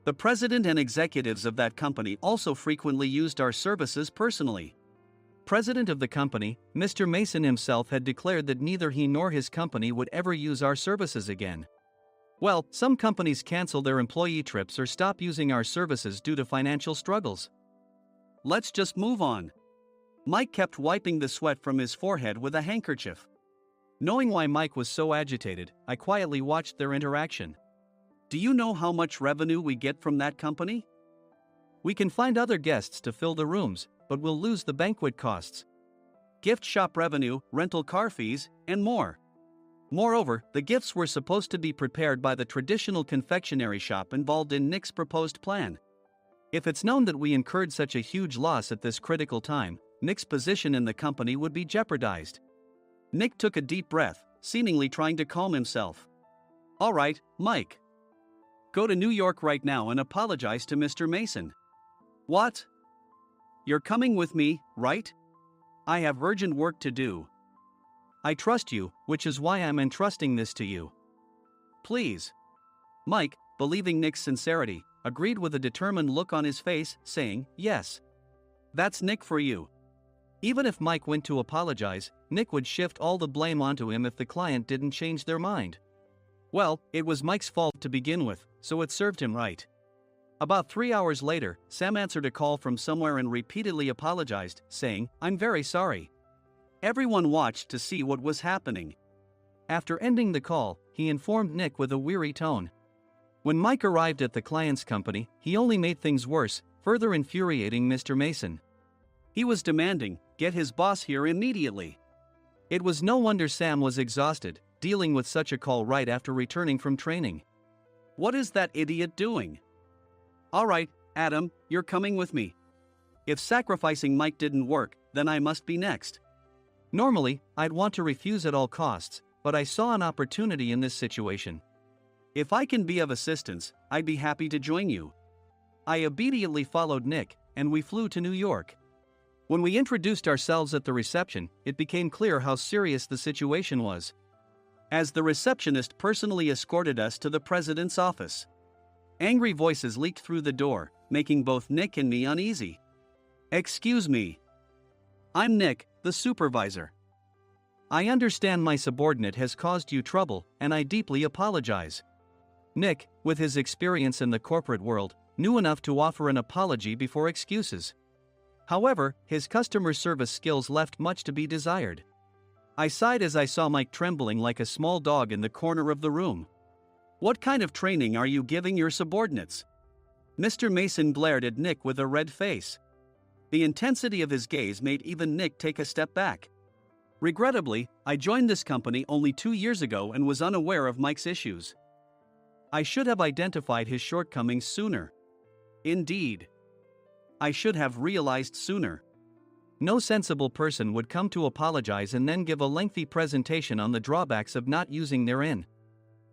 The president and executives of that company also frequently used our services personally. President of the company, Mr. Mason himself, had declared that neither he nor his company would ever use our services again. Well, some companies cancel their employee trips or stop using our services due to financial struggles. Let's just move on. Mike kept wiping the sweat from his forehead with a handkerchief. Knowing why Mike was so agitated, I quietly watched their interaction. Do you know how much revenue we get from that company? We can find other guests to fill the rooms, but we'll lose the banquet costs, gift shop revenue, rental car fees, and more. Moreover, the gifts were supposed to be prepared by the traditional confectionery shop involved in Nick's proposed plan. If it's known that we incurred such a huge loss at this critical time, Nick's position in the company would be jeopardized. Nick took a deep breath, seemingly trying to calm himself. All right, Mike. Go to New York right now and apologize to Mr. Mason. What? You're coming with me, right? I have urgent work to do. I trust you, which is why I'm entrusting this to you. Please. Mike, believing Nick's sincerity, agreed with a determined look on his face, saying, yes. That's Nick for you. Even if Mike went to apologize, Nick would shift all the blame onto him if the client didn't change their mind. Well, it was Mike's fault to begin with, so it served him right. About 3 hours later, Sam answered a call from somewhere and repeatedly apologized, saying, "I'm very sorry." Everyone watched to see what was happening. After ending the call, he informed Nick with a weary tone. When Mike arrived at the client's company, he only made things worse, further infuriating Mr. Mason. He was demanding, "Get his boss here immediately." It was no wonder Sam was exhausted, dealing with such a call right after returning from training. "What is that idiot doing?" "All right, Adam, you're coming with me. If sacrificing Mike didn't work, then I must be next." Normally, I'd want to refuse at all costs, but I saw an opportunity in this situation. "If I can be of assistance, I'd be happy to join you." I obediently followed Nick, and we flew to New York. When we introduced ourselves at the reception, it became clear how serious the situation was, as the receptionist personally escorted us to the president's office. Angry voices leaked through the door, making both Nick and me uneasy. "Excuse me. I'm Nick, the supervisor. I understand my subordinate has caused you trouble, and I deeply apologize." Nick, with his experience in the corporate world, knew enough to offer an apology before excuses. However, his customer service skills left much to be desired. I sighed as I saw Mike trembling like a small dog in the corner of the room. "What kind of training are you giving your subordinates?" Mr. Mason glared at Nick with a red face. The intensity of his gaze made even Nick take a step back. Regrettably, I joined this company only 2 years ago and was unaware of Mike's issues. I should have identified his shortcomings sooner. Indeed, I should have realized sooner. No sensible person would come to apologize and then give a lengthy presentation on the drawbacks of not using their in.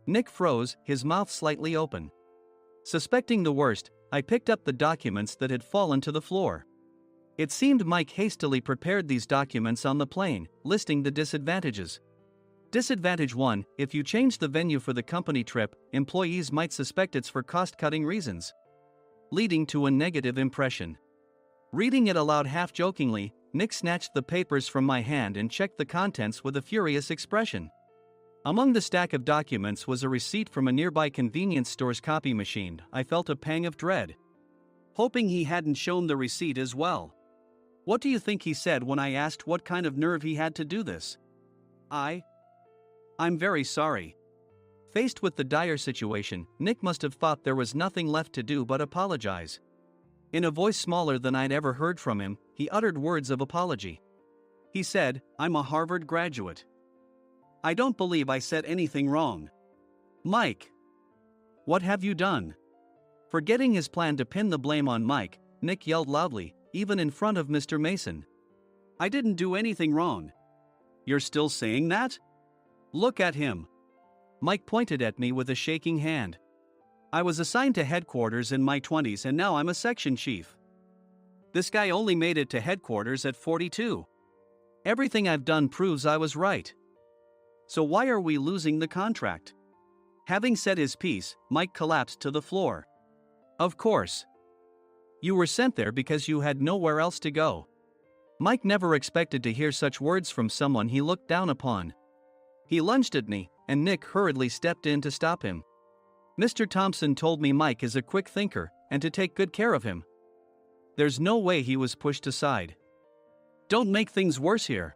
Nick froze, his mouth slightly open. Suspecting the worst, I picked up the documents that had fallen to the floor. It seemed Mike hastily prepared these documents on the plane, listing the disadvantages. Disadvantage 1: if you change the venue for the company trip, employees might suspect it's for cost-cutting reasons, leading to a negative impression. Reading it aloud half-jokingly, Nick snatched the papers from my hand and checked the contents with a furious expression. Among the stack of documents was a receipt from a nearby convenience store's copy machine. I felt a pang of dread, hoping he hadn't shown the receipt as well. What do you think he said when I asked what kind of nerve he had to do this? "I'm very sorry." Faced with the dire situation, Nick must have thought there was nothing left to do but apologize. In a voice smaller than I'd ever heard from him, he uttered words of apology. He said, "I'm a Harvard graduate. I don't believe I said anything wrong." "Mike, what have you done?" Forgetting his plan to pin the blame on Mike, Nick yelled loudly, even in front of Mr. Mason. "I didn't do anything wrong." "You're still saying that? Look at him." Mike pointed at me with a shaking hand. "I was assigned to headquarters in my 20s and now I'm a section chief. This guy only made it to headquarters at 42. Everything I've done proves I was right. So why are we losing the contract?" Having said his piece, Mike collapsed to the floor. "Of course. You were sent there because you had nowhere else to go." Mike never expected to hear such words from someone he looked down upon. He lunged at me, and Nick hurriedly stepped in to stop him. "Mr. Thompson told me Mike is a quick thinker, and to take good care of him." There's no way he was pushed aside. "Don't make things worse here.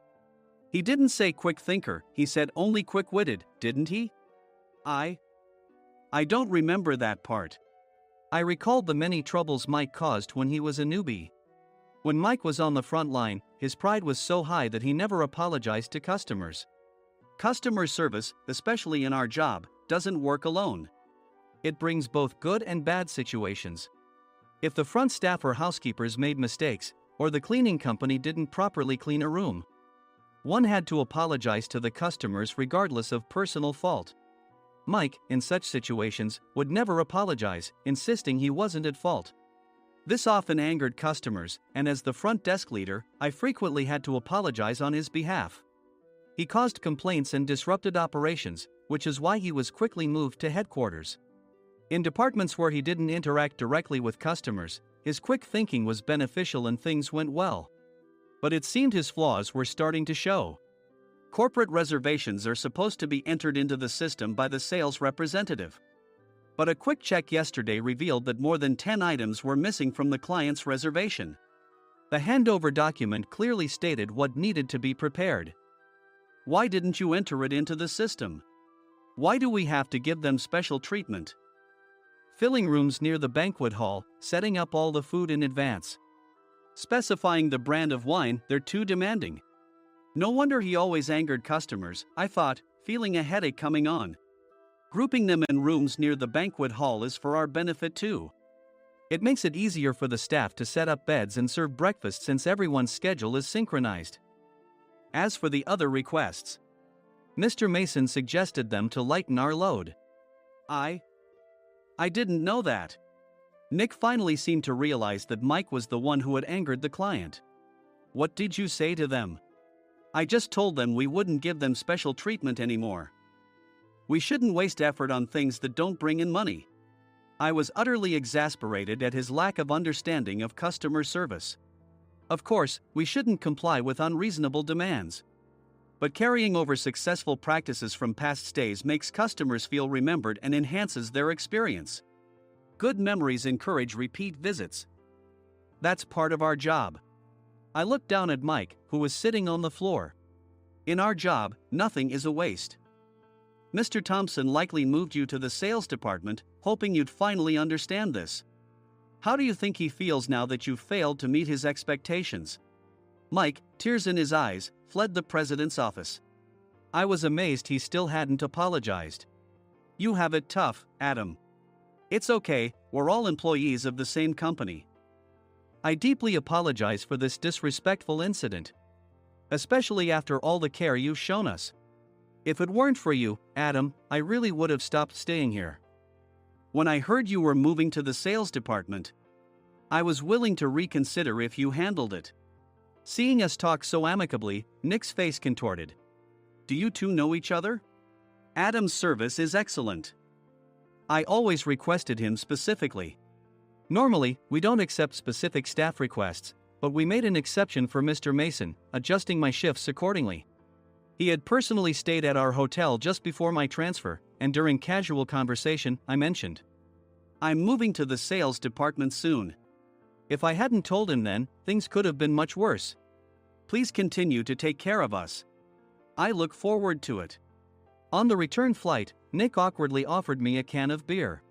He didn't say quick thinker, he said only quick-witted, didn't he?" I don't remember that part." I recalled the many troubles Mike caused when he was a newbie. When Mike was on the front line, his pride was so high that he never apologized to customers. Customer service, especially in our job, doesn't work alone. It brings both good and bad situations. If the front staff or housekeepers made mistakes, or the cleaning company didn't properly clean a room, one had to apologize to the customers regardless of personal fault. Mike, in such situations, would never apologize, insisting he wasn't at fault. This often angered customers, and as the front desk leader, I frequently had to apologize on his behalf. He caused complaints and disrupted operations, which is why he was quickly moved to headquarters. In departments where he didn't interact directly with customers, his quick thinking was beneficial and things went well. But it seemed his flaws were starting to show. Corporate reservations are supposed to be entered into the system by the sales representative. But a quick check yesterday revealed that more than 10 items were missing from the client's reservation. The handover document clearly stated what needed to be prepared. Why didn't you enter it into the system? Why do we have to give them special treatment? Filling rooms near the banquet hall, setting up all the food in advance. Specifying the brand of wine, they're too demanding. No wonder he always angered customers, I thought, feeling a headache coming on. Grouping them in rooms near the banquet hall is for our benefit too. It makes it easier for the staff to set up beds and serve breakfast since everyone's schedule is synchronized. As for the other requests, Mr. Mason suggested them to lighten our load. I didn't know that. Nick finally seemed to realize that Mike was the one who had angered the client. What did you say to them? I just told them we wouldn't give them special treatment anymore. We shouldn't waste effort on things that don't bring in money. I was utterly exasperated at his lack of understanding of customer service. Of course, we shouldn't comply with unreasonable demands. But carrying over successful practices from past stays makes customers feel remembered and enhances their experience. Good memories encourage repeat visits. That's part of our job. I looked down at Mike, who was sitting on the floor. In our job, nothing is a waste. Mr. Thompson likely moved you to the sales department, hoping you'd finally understand this. How do you think he feels now that you've failed to meet his expectations? Mike, tears in his eyes, fled the president's office. I was amazed he still hadn't apologized. You have it tough, Adam. It's okay, we're all employees of the same company. I deeply apologize for this disrespectful incident. Especially after all the care you've shown us. If it weren't for you, Adam, I really would have stopped staying here. When I heard you were moving to the sales department, I was willing to reconsider if you handled it. Seeing us talk so amicably, Nick's face contorted. Do you two know each other? Adam's service is excellent. I always requested him specifically. Normally, we don't accept specific staff requests, but we made an exception for Mr. Mason, adjusting my shifts accordingly. He had personally stayed at our hotel just before my transfer, and during casual conversation, I mentioned, I'm moving to the sales department soon. If I hadn't told him then, things could have been much worse. Please continue to take care of us. I look forward to it. On the return flight, Nick awkwardly offered me a can of beer.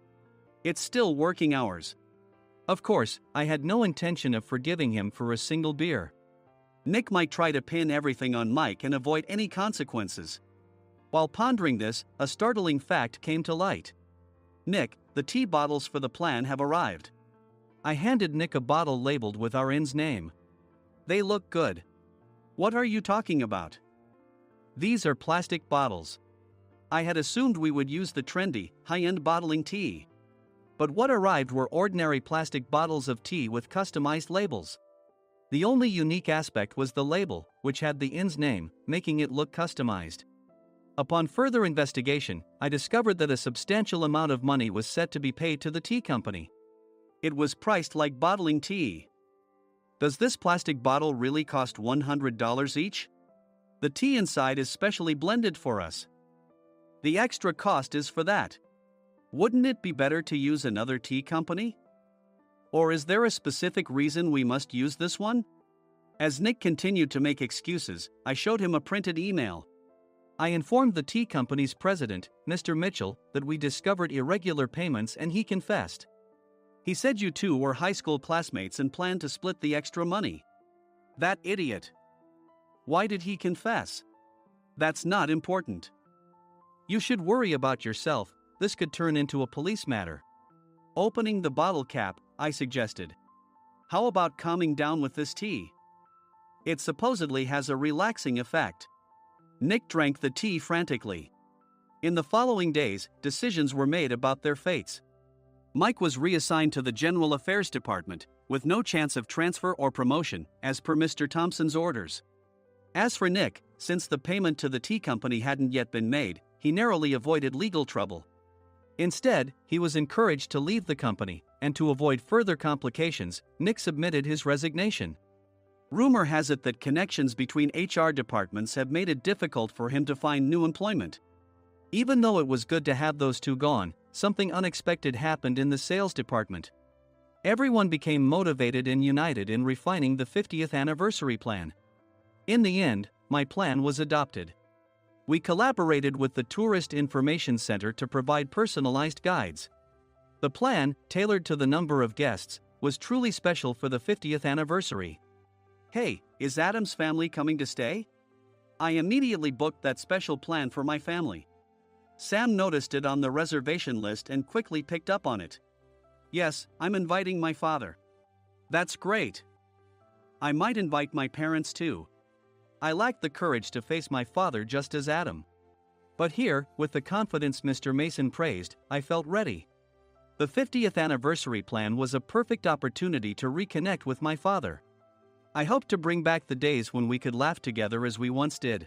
It's still working hours. Of course, I had no intention of forgiving him for a single beer. Nick might try to pin everything on Mike and avoid any consequences. While pondering this, a startling fact came to light. Nick, the tea bottles for the plan have arrived. I handed Nick a bottle labeled with our inn's name. They look good. What are you talking about? These are plastic bottles. I had assumed we would use the trendy, high-end bottling tea. But what arrived were ordinary plastic bottles of tea with customized labels. The only unique aspect was the label, which had the inn's name, making it look customized. Upon further investigation, I discovered that a substantial amount of money was set to be paid to the tea company. It was priced like bottling tea. Does this plastic bottle really cost $100 each? The tea inside is specially blended for us. The extra cost is for that. Wouldn't it be better to use another tea company? Or is there a specific reason we must use this one? As Nick continued to make excuses, I showed him a printed email. I informed the tea company's president, Mr. Mitchell, that we discovered irregular payments and he confessed. He said you two were high school classmates and planned to split the extra money. That idiot. Why did he confess? That's not important. You should worry about yourself, this could turn into a police matter. Opening the bottle cap, I suggested. How about calming down with this tea? It supposedly has a relaxing effect. Nick drank the tea frantically. In the following days, decisions were made about their fates. Mike was reassigned to the General Affairs Department, with no chance of transfer or promotion, as per Mr. Thompson's orders. As for Nick, since the payment to the tea company hadn't yet been made, he narrowly avoided legal trouble. Instead, he was encouraged to leave the company, and to avoid further complications, Nick submitted his resignation. Rumor has it that connections between HR departments have made it difficult for him to find new employment. Even though it was good to have those two gone, something unexpected happened in the sales department. Everyone became motivated and united in refining the 50th anniversary plan. In the end, my plan was adopted. We collaborated with the Tourist Information Center to provide personalized guides. The plan, tailored to the number of guests, was truly special for the 50th anniversary. Hey, is Adam's family coming to stay? I immediately booked that special plan for my family. Sam noticed it on the reservation list and quickly picked up on it. Yes, I'm inviting my father. That's great. I might invite my parents too. I lacked the courage to face my father just as Adam. But here, with the confidence Mr. Mason praised, I felt ready. The 50th anniversary plan was a perfect opportunity to reconnect with my father. I hope to bring back the days when we could laugh together as we once did.